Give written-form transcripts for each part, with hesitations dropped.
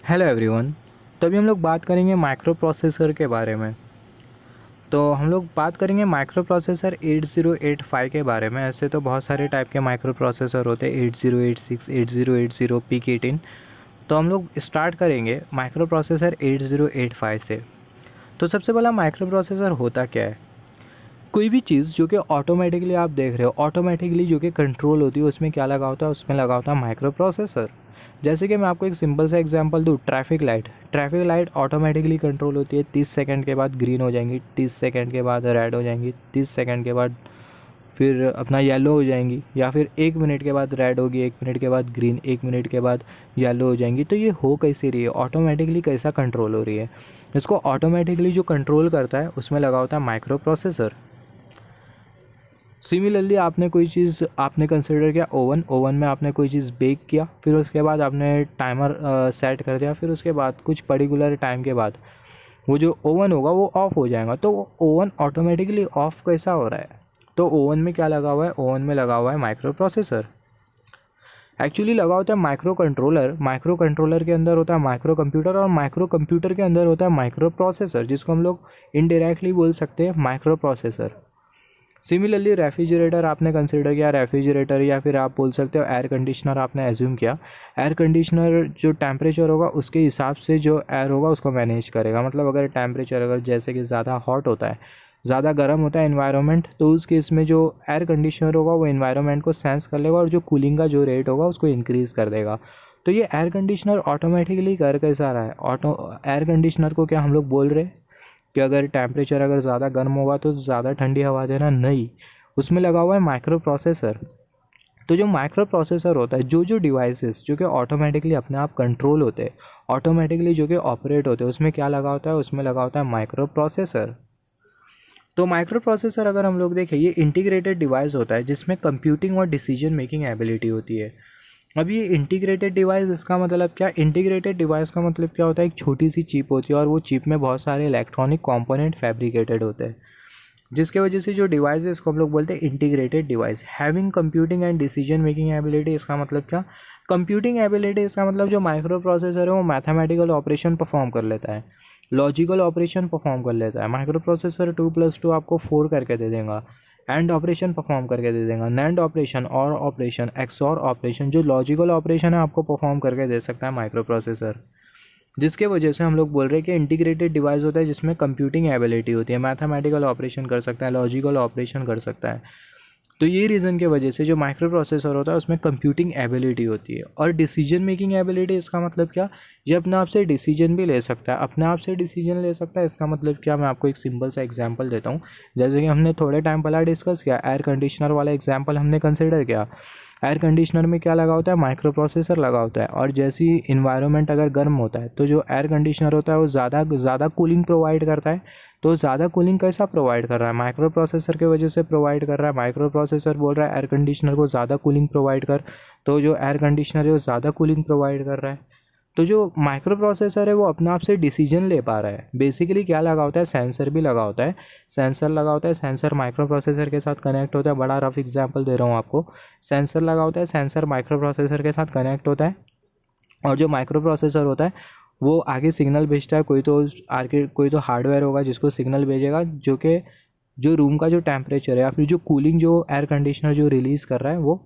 Hello everyone. तो अभी हम लोग बात करेंगे माइक्रो प्रोसेसर के बारे में। तो हम लोग बात करेंगे माइक्रो प्रोसेसर 8085 के बारे में। ऐसे तो बहुत सारे टाइप के माइक्रो प्रोसेसर होते हैं, 8086, 8080, PIC 18। तो हम लोग स्टार्ट करेंगे माइक्रो प्रोसेसर 8085 से। तो सबसे पहला माइक्रो प्रोसेसर होता क्या है? कोई भी चीज़ जो कि ऑटोमेटिकली आप देख रहे हो, ऑटोमेटिकली जो कि कंट्रोल होती है, उसमें क्या लगा होता है? उसमें लगा होता है माइक्रो प्रोसेसर। जैसे कि मैं आपको एक सिंपल सा एग्जांपल दूँ, ट्रैफिक लाइट ऑटोमेटिकली कंट्रोल होती है। 30 सेकंड के बाद ग्रीन हो जाएंगी, 30 सेकंड के बाद रेड हो जाएंगी, 30 सेकंड के बाद फिर अपना येलो हो जाएंगी, या फिर 1 मिनट के बाद रेड होगी, 1 मिनट के बाद ग्रीन, 1 मिनट के बाद येलो हो जाएंगी। तो ये हो कैसे रही है? ऑटोमेटिकली कैसा कंट्रोल हो रही है? इसको ऑटोमेटिकली जो कंट्रोल करता है उसमें लगा होता है माइक्रो प्रोसेसर। सिमिलरली आपने कोई चीज़ आपने कंसिडर किया, ओवन में आपने कोई चीज़ बेक किया, फिर उसके बाद आपने टाइमर सेट कर दिया, फिर उसके बाद कुछ पर्टिकुलर टाइम के बाद वो जो ओवन होगा वो ऑफ़ हो जाएगा। तो ओवन ऑटोमेटिकली ऑफ़ कैसा हो रहा है? तो ओवन में क्या लगा हुआ है? ओवन में लगा हुआ है माइक्रो प्रोसेसर। एक्चुअली लगा होता है माइक्रो कंट्रोलर के अंदर होता है माइक्रो कंप्यूटर, और माइक्रो कंप्यूटर के अंदर होता है माइक्रो प्रोसेसर, जिसको हम लोग इनडायरेक्टली बोल सकते हैं माइक्रो प्रोसेसर। सिमिलरली रेफ्रिजरेटर आपने कंसिडर किया, रेफ्रिजरेटर या फिर आप बोल सकते हो एयर कंडीशनर आपने एज्यूम किया। एयर कंडीशनर जो टेम्परेचर होगा उसके हिसाब से जो एयर होगा उसको मैनेज करेगा। मतलब अगर टेम्परेचर अगर जैसे कि ज़्यादा हॉट होता है, ज़्यादा गर्म होता है इन्वायरमेंट, तो उस केस में जो एयर कंडीशनर होगा वो इन्वायरमेंट को सेंस कर लेगा और जो कूलिंग का जो रेट होगा उसको इंक्रीज़ कर देगा। तो ये एयर कंडीशनर ऑटोमेटिकली कर कैसा रहा है? एयर कंडीशनर को क्या हम लोग बोल रहे हैं कि अगर टेम्परेचर अगर ज़्यादा गर्म होगा तो ज़्यादा ठंडी हवा देना? नहीं, उसमें लगा हुआ है माइक्रो प्रोसेसर। तो जो माइक्रो प्रोसेसर होता है, जो जो डिवाइसेस जो कि ऑटोमेटिकली अपने आप कंट्रोल होते हैं, ऑटोमेटिकली जो कि ऑपरेट होते हैं, उसमें क्या लगा होता है? उसमें लगा होता है माइक्रो प्रोसेसर। तो माइक्रो प्रोसेसर अगर हम लोग देखें, ये इंटीग्रेटेड डिवाइस होता है जिसमें कंप्यूटिंग और डिसीजन मेकिंग एबिलिटी होती है। अब ये इंटीग्रेटेड डिवाइस, इसका मतलब क्या? इंटीग्रेटेड डिवाइस का मतलब क्या होता है? एक छोटी सी चिप होती है और वो चिप में बहुत सारे इलेक्ट्रॉनिक कंपोनेंट फैब्रिकेटेड होते हैं, जिसके वजह से जो डिवाइस है इसको हम लोग बोलते हैं integrated device. Having computing and decision making ability, इसका मतलब क्या? कंप्यूटिंग एबिलिटी, इसका मतलब जो माइक्रो प्रोसेसर है वो मैथमेटिकल ऑपरेशन परफॉर्म कर लेता है, लॉजिकल ऑपरेशन परफॉर्म कर लेता है। माइक्रो प्रोसेसर 2+2 आपको 4 करके दे देगा, एंड ऑपरेशन परफॉर्म करके दे देगा, नैंड ऑपरेशन, और ऑपरेशन, एक्सऑर ऑपरेशन, जो लॉजिकल ऑपरेशन है आपको परफॉर्म करके दे सकता है माइक्रो प्रोसेसर। जिसके वजह से हम लोग बोल रहे हैं कि इंटीग्रेटेड डिवाइस होता है जिसमें कंप्यूटिंग एबिलिटी होती है, मैथमेटिकल ऑपरेशन कर सकता है, लॉजिकल ऑपरेशन कर सकता है। तो ये रीज़न के वजह से जो माइक्रो प्रोसेसर होता है उसमें कंप्यूटिंग एबिलिटी होती है। और डिसीजन मेकिंग एबिलिटी, इसका मतलब क्या? ये अपने आप से डिसीजन भी ले सकता है, अपने आप से डिसीजन ले सकता है। इसका मतलब क्या? मैं आपको एक सिंपल सा एग्जांपल देता हूँ। जैसे कि हमने थोड़े टाइम पहले डिस्कस किया, एयर कंडीशनर वाला एग्जांपल हमने कंसिडर किया। एयर कंडीशनर में क्या लगा होता है? माइक्रो प्रोसेसर लगा होता है। और जैसी इन्वायरमेंट अगर गर्म होता है तो जो एयर कंडीशनर होता है वो ज़्यादा कूलिंग प्रोवाइड करता है। तो ज़्यादा कूलिंग कैसा प्रोवाइड कर रहा है? माइक्रो प्रोसेसर की वजह से प्रोवाइड कर रहा है। माइक्रो प्रोसेसर बोल रहा है एयर कंडीशनर को ज़्यादा कूलिंग प्रोवाइड कर, तो जो एयर कंडीशनर है वो ज़्यादा कूलिंग प्रोवाइड कर रहा है। तो जो माइक्रो प्रोसेसर है वो अपने आप से डिसीजन ले पा रहा है। बेसिकली क्या लगा होता है? सेंसर भी लगा होता है, सेंसर लगा होता है। सेंसर माइक्रो प्रोसेसर के साथ कनेक्ट होता है। बड़ा रफ एग्जांपल दे रहा हूँ आपको। सेंसर लगा होता है, सेंसर माइक्रो प्रोसेसर के साथ कनेक्ट होता है, और जो माइक्रो प्रोसेसर होता है वो आगे सिग्नल भेजता है। कोई तो हार्डवेयर होगा जिसको सिग्नल भेजेगा, जो कि जो रूम का जो टेम्परेचर है या फिर जो कूलिंग जो एयर कंडीशनर जो रिलीज़ कर रहा है वो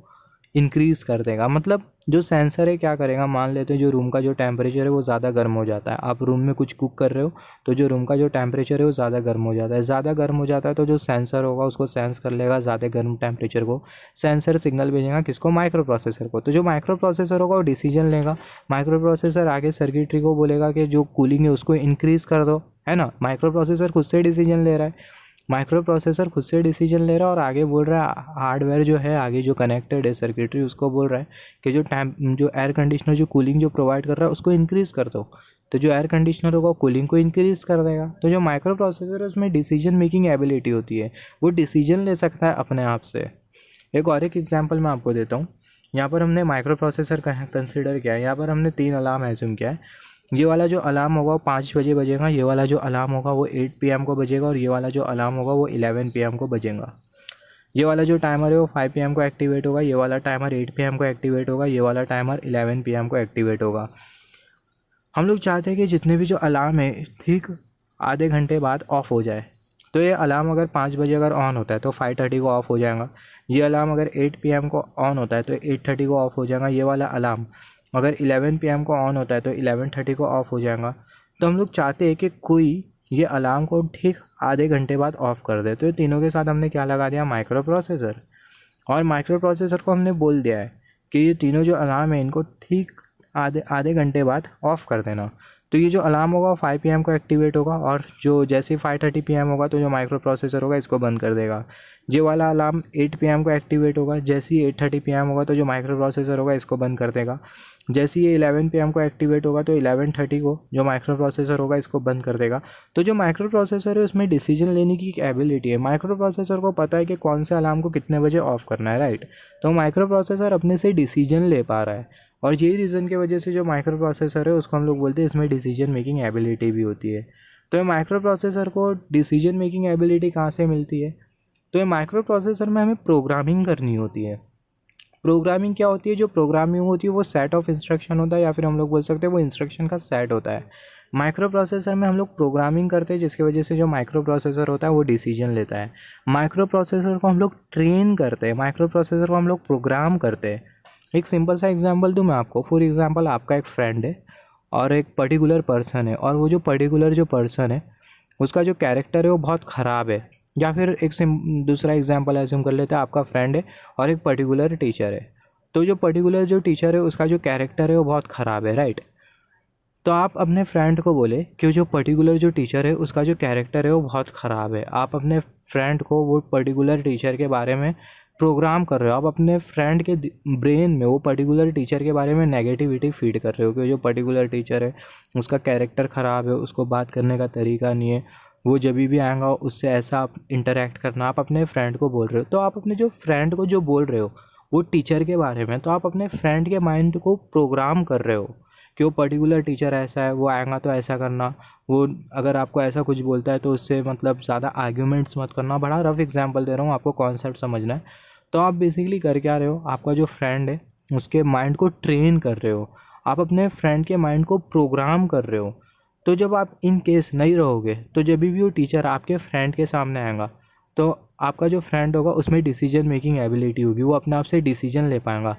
इंक्रीज़ कर देगा। मतलब जो सेंसर है क्या करेगा? मान लेते हैं जो रूम का जो टेम्परेचर है वो ज़्यादा गर्म हो जाता है, आप रूम में कुछ कुक कर रहे हो तो जो रूम का जो टेम्परेचर है वो ज़्यादा गर्म हो जाता है। ज़्यादा गर्म हो जाता है तो जो सेंसर होगा उसको सेंस कर लेगा ज़्यादा गर्म टेम्परेचर को। सेंसर सिग्नल भेजेगा किसको? माइक्रो प्रोसेसर को। तो जो माइक्रो प्रोसेसर होगा वो डिसीजन लेगा। माइक्रो प्रोसेसर आगे सर्किटरी को बोलेगा कि जो कूलिंग है उसको इंक्रीज़ कर दो, है ना। माइक्रो प्रोसेसर खुद से डिसीजन ले रहा है, माइक्रो प्रोसेसर खुद से डिसीजन ले रहा है, और आगे बोल रहा है हार्डवेयर जो है आगे जो कनेक्टेड है सर्किटरी, उसको बोल रहा है कि जो एयर कंडीशनर जो कूलिंग जो प्रोवाइड कर रहा है उसको इंक्रीज़ कर दो। तो जो एयर कंडीशनर होगा कूलिंग को इंक्रीज़ कर देगा। तो जो माइक्रो प्रोसेसर है उसमें डिसीजन मेकिंग एबिलिटी होती है, वो डिसीजन ले सकता है अपने आप से। एक एग्जांपल मैं आपको देता हूँ। यहाँ पर हमने माइक्रो प्रोसेसर कंसिडर किया है। यहाँ पर हमने 3 अलार्म एज्यूम किया है। ये वाला जो अलार्म होगा वो 5 बजे बजेगा, ये वाला जो अलार्म होगा वो 8 PM को बजेगा, और ये वाला जो अलार्म होगा वो 11 PM को बजेगा। ये वाला जो टाइमर है वो 5 PM को एक्टिवेट होगा, ये वाला टाइमर 8 PM को एक्टिवेट होगा, ये वाला टाइमर 11 PM को एक्टिवेट होगा। हम लोग चाहते हैं कि जितने भी जो अलार्म है ठीक आधे घंटे बाद ऑफ़ हो जाए। तो ये अलार्म अगर 5 बजे अगर ऑन होता है तो 5:30 को ऑफ़ हो जाएगा। ये अलार्म अगर 8 PM को ऑन होता है तो 8:30 को ऑफ़ हो जाएगा। ये वाला अलार्म अगर 11 PM को ऑन होता है तो 11:30 को ऑफ़ हो जाएगा। तो हम लोग चाहते हैं कि कोई ये अलार्म को ठीक आधे घंटे बाद ऑफ़ कर दे। तो ये तीनों के साथ हमने क्या लगा दिया, माइक्रो प्रोसेसर। और माइक्रो प्रोसेसर को हमने बोल दिया है कि ये तीनों जो अलार्म है इनको ठीक आधे आधे घंटे बाद ऑफ़ कर देना। तो ये जो अलार्म होगा 5 PM को एक्टिवेट होगा और जो जैसे 5:30 PM होगा तो जो माइक्रो प्रोसेसर होगा इसको बंद कर देगा। ये वाला अलार्म 8 PM को एक्टिवेट होगा, जैसे ही 8:30 PM होगा तो जो माइक्रो प्रोसेसर होगा इसको बंद कर देगा। जैसे ये 11 PM को एक्टिवेट होगा तो 11:30 को जो माइक्रो प्रोसेसर होगा इसको बंद कर देगा। तो जो माइक्रो प्रोसेसर है उसमें डिसीजन लेने की एक एबिलिटी है। माइक्रो प्रोसेसर को पता है कि कौन से अलार्म को कितने बजे ऑफ़ करना है, राइट। तो माइक्रो प्रोसेसर अपने से डिसीजन ले पा रहा है और यही रीज़न की वजह से जो माइक्रो प्रोसेसर है उसको हम लोग बोलते हैं इसमें डिसीजन मेकिंग एबिलिटी भी होती है। तो ये माइक्रो प्रोसेसर को डिसीजन मेकिंग एबिलिटी कहाँ से मिलती है, तो ये माइक्रो प्रोसेसर में हमें प्रोग्रामिंग करनी होती है। प्रोग्रामिंग क्या होती है, जो प्रोग्रामिंग होती है वो सेट ऑफ इंस्ट्रक्शन होता है या फिर हम लोग बोल सकते हैं वो इंस्ट्रक्शन का सेट होता है। माइक्रो प्रोसेसर में हम लोग प्रोग्रामिंग करते हैं जिसकी वजह से जो माइक्रो प्रोसेसर होता है वो डिसीजन लेता है। माइक्रो प्रोसेसर को हम लोग ट्रेन करते हैं, माइक्रो प्रोसेसर को हम लोग प्रोग्राम करते हैं। एक सिंपल सा एग्जांपल दूं मैं आपको। फॉर एग्जांपल आपका एक फ्रेंड है और एक पर्टिकुलर पर्सन है और वो जो पर्टिकुलर जो पर्सन है उसका जो कैरेक्टर है वो बहुत ख़राब है। या फिर एक दूसरा एग्जांपल एज्यूम कर लेते हैं, आपका फ्रेंड है और एक पर्टिकुलर टीचर है। तो जो पर्टिकुलर जो टीचर है उसका जो कैरेक्टर है वो बहुत ख़राब है, राइट। तो आप अपने फ्रेंड को बोले कि जो पर्टिकुलर जो टीचर है उसका जो कैरेक्टर है वो बहुत ख़राब है। आप अपने फ्रेंड को वो पर्टिकुलर टीचर के बारे में प्रोग्राम कर रहे हो। आप अपने फ्रेंड के ब्रेन में वो पर्टिकुलर टीचर के बारे में नेगेटिविटी फीड कर रहे हो कि जो पर्टिकुलर टीचर है उसका कैरेक्टर ख़राब है, उसको बात करने का तरीका नहीं है, वो जब भी आएगा उससे ऐसा आप इंटरेक्ट करना। आप अपने फ्रेंड को बोल रहे हो। तो आप अपने जो फ्रेंड को जो बोल रहे हो वो टीचर के बारे में, तो आप अपने फ्रेंड के माइंड को प्रोग्राम कर रहे हो कि वो पर्टिकुलर टीचर ऐसा है, वो आएगा तो ऐसा करना, वो अगर आपको ऐसा कुछ बोलता है तो उससे मतलब ज़्यादा आर्ग्यूमेंट्स मत करना। बड़ा रफ एग्जांपल दे रहा हूँ, आपको कॉन्सेप्ट समझना है। तो आप बेसिकली कर क्या रहे हो, आपका जो फ्रेंड है उसके माइंड को ट्रेन कर रहे हो, आप अपने फ्रेंड के माइंड को प्रोग्राम कर रहे हो। तो जब आप इन केस नहीं रहोगे तो जब भी वो टीचर आपके फ्रेंड के सामने आएगा तो आपका जो फ्रेंड होगा उसमें डिसीजन मेकिंग एबिलिटी होगी, वो अपने आप से डिसीजन ले पाएगा।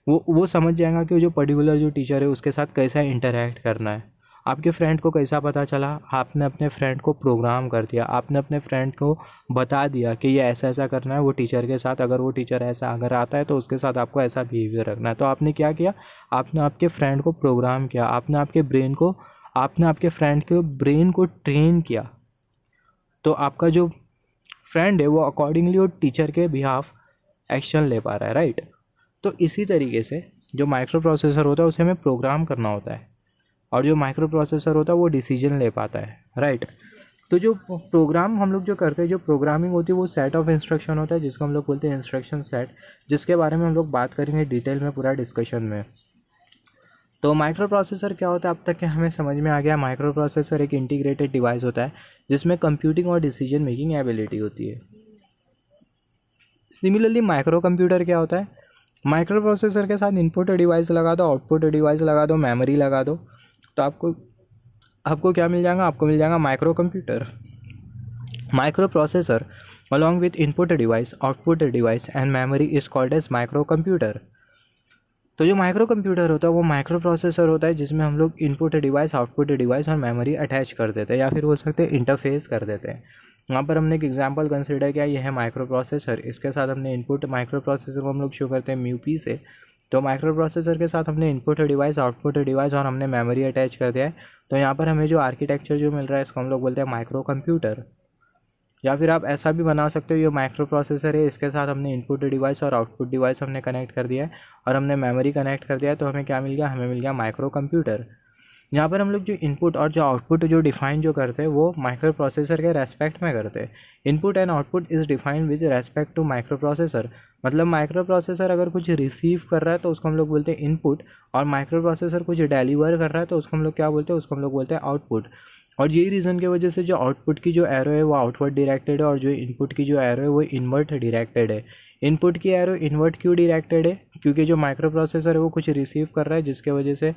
वो समझ जाएगा कि जो पर्टिकुलर जो टीचर है उसके साथ कैसा इंटरेक्ट करना है। आपके फ्रेंड को कैसा पता चला, आपने अपने फ्रेंड को प्रोग्राम कर दिया, आपने अपने फ्रेंड को बता दिया कि ये ऐसा ऐसा करना है वो टीचर के साथ, अगर वो टीचर ऐसा अगर आता है तो उसके साथ आपको ऐसा बिहेवियर रखना है। तो आपने क्या किया, आपने आपके फ्रेंड को प्रोग्राम किया, आपने आपके फ्रेंड के ब्रेन को ट्रेन किया। तो आपका जो फ्रेंड है वो अकॉर्डिंगली वो टीचर के बिहाफ एक्शन ले पा रहा है, राइट। तो इसी तरीके से जो माइक्रो प्रोसेसर होता है उसे हमें प्रोग्राम करना होता है और जो माइक्रो प्रोसेसर होता है वो डिसीजन ले पाता है, राइट। तो जो प्रोग्राम हम लोग जो करते हैं, जो प्रोग्रामिंग होती है वो सेट ऑफ इंस्ट्रक्शन होता है जिसको हम लोग बोलते हैं इंस्ट्रक्शन सेट, जिसके बारे में हम लोग बात करेंगे डिटेल में पूरा डिस्कशन में। तो माइक्रो प्रोसेसर क्या होता है अब तक के हमें समझ में आ गया। माइक्रो प्रोसेसर एक इंटीग्रेटेड डिवाइस होता है जिसमें कंप्यूटिंग और डिसीजन मेकिंग एबिलिटी होती है। सिमिलरली माइक्रो कंप्यूटर क्या होता है, माइक्रो प्रोसेसर के साथ इनपुट डिवाइस लगा दो, आउटपुट डिवाइस लगा दो, मेमोरी लगा दो, तो आपको क्या मिल जाएगा, आपको मिल जाएगा micro computer. Micro processor along with input device, output device and memory is called as micro computer. तो जो माइक्रो कंप्यूटर होता है वो माइक्रो प्रोसेसर होता है जिसमें हम लोग इनपुट डिवाइस, आउटपुट डिवाइस और मेमोरी अटैच कर देते हैं या फिर बोल सकते हैं इंटरफेस कर देते हैं। यहाँ पर हमने एक एग्जांपल कंसिडर किया, ये है माइक्रो प्रोसेसर। इसके साथ हमने इनपुट माइक्रो प्रोसेसर को हम लोग शो करते हैं म्यूपी से। तो माइक्रो प्रोसेसर के साथ हमने इनपुट डिवाइस, आउटपुट डिवाइस और हमने मेमोरी अटैच कर दिया है। तो यहाँ पर हमें जो आर्किटेक्चर जो मिल रहा है इसको हम लोग बोलते हैं माइक्रो कंप्यूटर। या फिर आप ऐसा भी बना सकते हो, ये माइक्रो प्रोसेसर है, इसके साथ हमने इनपुट डिवाइस और आउटपुट डिवाइस हमने कनेक्ट कर दिया है और हमने मेमोरी कनेक्ट कर दिया है। तो हमें क्या मिल गया, हमें मिल गया माइक्रो कंप्यूटर। यहाँ पर हम लोग जो इनपुट और जो आउटपुट जो डिफाइन जो करते हैं वो माइक्रो प्रोसेसर के रेस्पेक्ट में करते हैं। Input and output is defined with respect to micro processor. मतलब माइक्रो प्रोसेसर अगर कुछ रिसीव कर रहा है तो उसको हम लोग बोलते हैं इनपुट, और माइक्रो प्रोसेसर कुछ डिलीवर कर रहा है तो उसको हम लोग क्या बोलते हैं, उसको हम लोग बोलते हैं आउटपुट। और यही रीज़न की वजह से जो आउटपुट की जो एरो है वो आउटवर्ड डायरेक्टेड है और जो इनपुट की जो एरो है वो इनवर्ट डायरेक्टेड है। इनपुट की एरो इनवर्ट क्यों डायरेक्टेड है, क्योंकि जो माइक्रो प्रोसेसर है वो कुछ रिसीव कर रहा है जिसके वजह से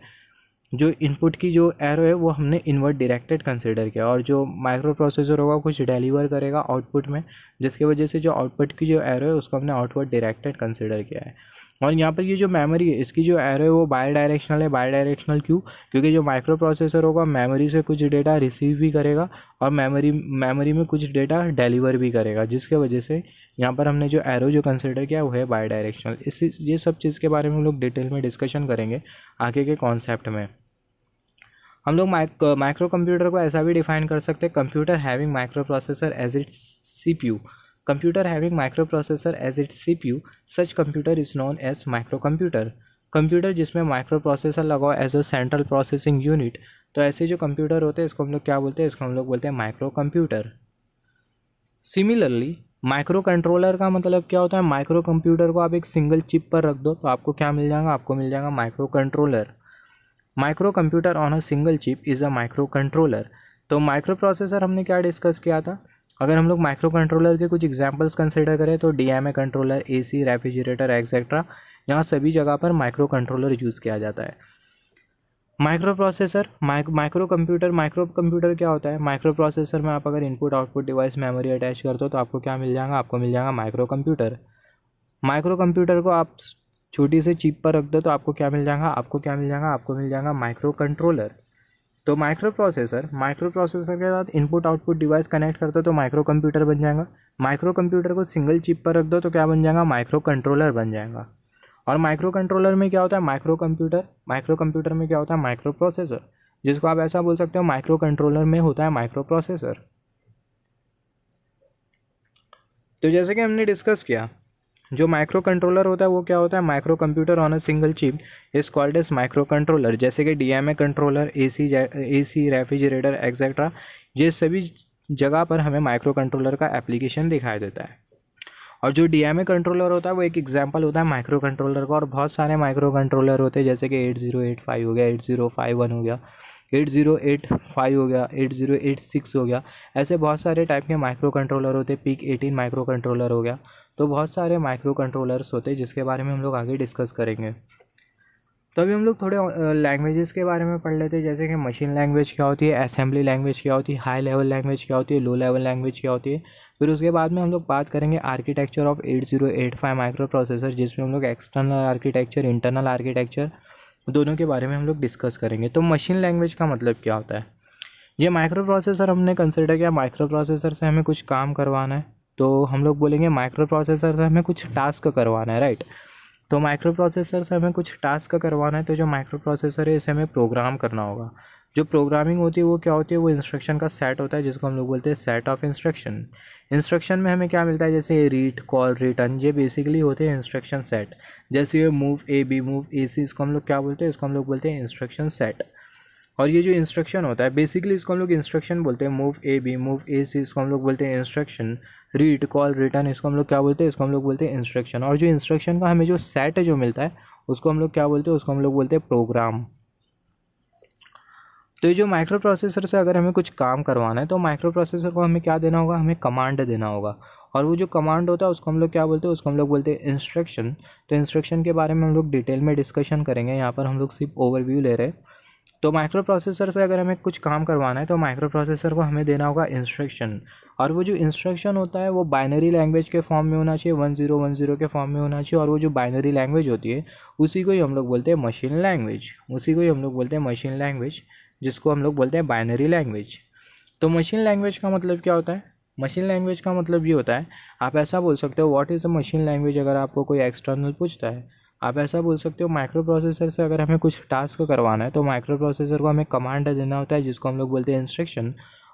जो इनपुट की जो एरो है वो हमने इनवर्ट डायरेक्टेड कंसिडर किया, और जो माइक्रो प्रोसेसर होगा कुछ डिलीवर करेगा आउटपुट में, जिसकी वजह से जो आउटपुट की जो एरो है उसको हमने आउटवर्ड डायरेक्टेड कंसिडर किया है। और यहाँ पर ये जो मेमोरी है इसकी जो एरो है वो बाई डायरेक्शनल है। बाई डायरेक्शनल क्यों? क्योंकि जो माइक्रो प्रोसेसर होगा मेमोरी से कुछ डेटा रिसीव भी करेगा और मेमोरी में कुछ डेटा डिलीवर भी करेगा, जिसके वजह से यहाँ पर हमने जो एरो जो कंसिडर किया वो है बाई डायरेक्शनल। ये सब चीज़ के बारे में हम लोग डिटेल में डिस्कशन करेंगे आगे के कॉन्सेप्ट में। हम लोग माइक्रो कंप्यूटर को ऐसा भी डिफाइन कर सकते हैं, computer having micro processor as its CPU. Computer having micro processor as its CPU, such computer is known as micro computer. Computer जिसमें माइक्रो प्रोसेसर लगा हो as a central processing unit, तो ऐसे जो कंप्यूटर होते हैं इसको हम लोग क्या बोलते हैं? इसको हम लोग बोलते हैं micro computer. Similarly micro controller का मतलब क्या होता है? माइक्रो कंप्यूटर को आप एक सिंगल चिप पर रख दो तो आपको क्या मिल जाएगा? आपको मिल जाएगा micro controller. Micro computer on a single chip is a micro controller. तो माइक्रो प्रोसेसर हमने क्या डिस्कस किया था? अगर हम लोग माइक्रो कंट्रोलर के कुछ एग्जांपल्स कंसिडर करें तो DMA controller, AC, refrigerator etcetera, यहाँ सभी जगह पर माइक्रो कंट्रोलर यूज़ किया जाता है। माइक्रो प्रोसेसर, माइक्रो कंप्यूटर क्या होता है? माइक्रो प्रोसेसर में आप अगर input output device memory attach करते हो तो आपको क्या मिल जाएगा? आपको मिल जाएगा माइक्रो कंप्यूटर। माइक्रो कंप्यूटर को आप छोटी से चिप पर रख दो तो आपको क्या मिल जाएगा? आपको क्या मिल जाएगा? आपको मिल जाएगा माइक्रो कंट्रोलर। तो माइक्रो प्रोसेसर के साथ इनपुट आउटपुट डिवाइस कनेक्ट करते हो तो माइक्रो कंप्यूटर बन जाएगा। माइक्रो कंप्यूटर को सिंगल चिप पर रख दो तो क्या बन जाएगा? माइक्रो कंट्रोलर बन जाएगा। और माइक्रो कंट्रोलर में क्या होता है? माइक्रो कंप्यूटर में क्या होता है? माइक्रो प्रोसेसर, जिसको आप ऐसा बोल सकते हो माइक्रो कंट्रोलर में होता है माइक्रो प्रोसेसर। तो जैसे कि हमने डिस्कस किया, जो माइक्रो कंट्रोलर होता है वो क्या होता है? Micro computer on a single chip is called as micro controller. जैसे कि DMA controller, AC, refrigerator etcetera, ये सभी जगह पर हमें माइक्रो कंट्रोलर का एप्लीकेशन दिखाई देता है। और जो डीएमए कंट्रोलर होता है वो एक एग्जांपल होता है माइक्रो कंट्रोलर का। और बहुत सारे माइक्रो कंट्रोलर होते हैं जैसे कि 8085 हो गया, 8051 हो गया, 8085 हो गया, 8086 हो गया। ऐसे बहुत सारे टाइप के माइक्रो कंट्रोलर होते हैं। PIC 18 माइक्रो कंट्रोलर हो गया। तो बहुत सारे माइक्रो कंट्रोलर्स होते हैं जिसके बारे में हम लोग आगे डिस्कस करेंगे। तो अभी हम लोग थोड़े लैंग्वेजेस के बारे में पढ़ लेते हैं, जैसे कि मशीन लैंग्वेज क्या होती है, असेंबली लैंग्वेज क्या होती है, हाई लेवल लैंग्वेज क्या होती है, लो लेवल लैंग्वेज क्या होती है। फिर उसके बाद में हम लोग बात करेंगे आर्किटेक्चर ऑफ 8085 माइक्रो प्रोसेसर, जिसमें हम लोग एक्सटर्नल आर्किटेक्चर, इंटरनल आर्किटेक्चर दोनों के बारे में हम लोग डिस्कस करेंगे। तो मशीन लैंग्वेज का मतलब क्या होता है? ये माइक्रो प्रोसेसर हमने कंसिडर किया, माइक्रो प्रोसेसर से हमें कुछ काम करवाना है तो हम लोग बोलेंगे माइक्रो प्रोसेसर से हमें कुछ टास्क करवाना है, राइट। तो माइक्रो प्रोसेसर से हमें कुछ टास्क करवाना है तो जो माइक्रो प्रोसेसर है इसे हमें प्रोग्राम करना होगा। जो प्रोग्रामिंग होती है वो क्या होती है? वो इंस्ट्रक्शन का सेट होता है जिसको हम लोग बोलते हैं सेट ऑफ इंस्ट्रक्शन। इंस्ट्रक्शन में हमें क्या मिलता है? जैसे रीड, कॉल, रिटर्न, ये बेसिकली होते हैं इंस्ट्रक्शन सेट। जैसे ये move A B, move A सी, इसको हम लोग क्या बोलते हैं? इसको हम लोग बोलते हैं इंस्ट्रक्शन सेट। और ये जो इंस्ट्रक्शन होता है बेसिकली इसको हम लोग इंस्ट्रक्शन बोलते हैं। Move A B, move A सी, इसको हम लोग बोलते हैं इंस्ट्रक्शन। रीड, कॉल, रिटर्न, इसको हम लोग क्या बोलते हैं? इसको हम लोग बोलते हैं इंस्ट्रक्शन। और जो इंस्ट्रक्शन का हमें जो सेट जो मिलता है उसको हम लोग क्या बोलते हैं? उसको हम लोग बोलते हैं प्रोग्राम। तो ये जो माइक्रो प्रोसेसर से अगर हमें कुछ काम करवाना है तो माइक्रो प्रोसेसर को हमें क्या देना होगा? हमें कमांड देना होगा। और वो जो कमांड होता है उसको हम लोग क्या बोलते हैं? उसको हम लोग बोलते हैं इंस्ट्रक्शन। तो इंस्ट्रक्शन के बारे में हम लोग डिटेल में डिस्कशन करेंगे, यहाँ पर हम लोग सिर्फ ओवरव्यू ले रहे हैं। तो माइक्रो प्रोसेसर से अगर हमें कुछ काम करवाना है तो माइक्रो प्रोसेसर को हमें देना होगा इंस्ट्रक्शन। और वो जो इंस्ट्रक्शन होता है वो बाइनरी लैंग्वेज के फॉर्म में होना चाहिए, 1010 के फॉर्म में होना चाहिए। और वो जो बाइनरी लैंग्वेज होती है उसी को ही हम लोग बोलते हैं मशीन लैंग्वेज। उसी को ही हम लोग बोलते हैं मशीन लैंग्वेज, जिसको हम लोग बोलते हैं बाइनरी लैंग्वेज। तो मशीन लैंग्वेज का मतलब क्या होता है? मशीन लैंग्वेज का मतलब ये होता है, आप ऐसा बोल सकते हो what is a machine language. अगर आपको कोई एक्सटर्नल पूछता है आप ऐसा बोल सकते हो माइक्रो प्रोसेसर से अगर हमें कुछ टास्क करवाना है तो माइक्रो प्रोसेसर को हमें कमांड देना होता है जिसको हम लोग बोलते हैं इंस्ट्रक्शन।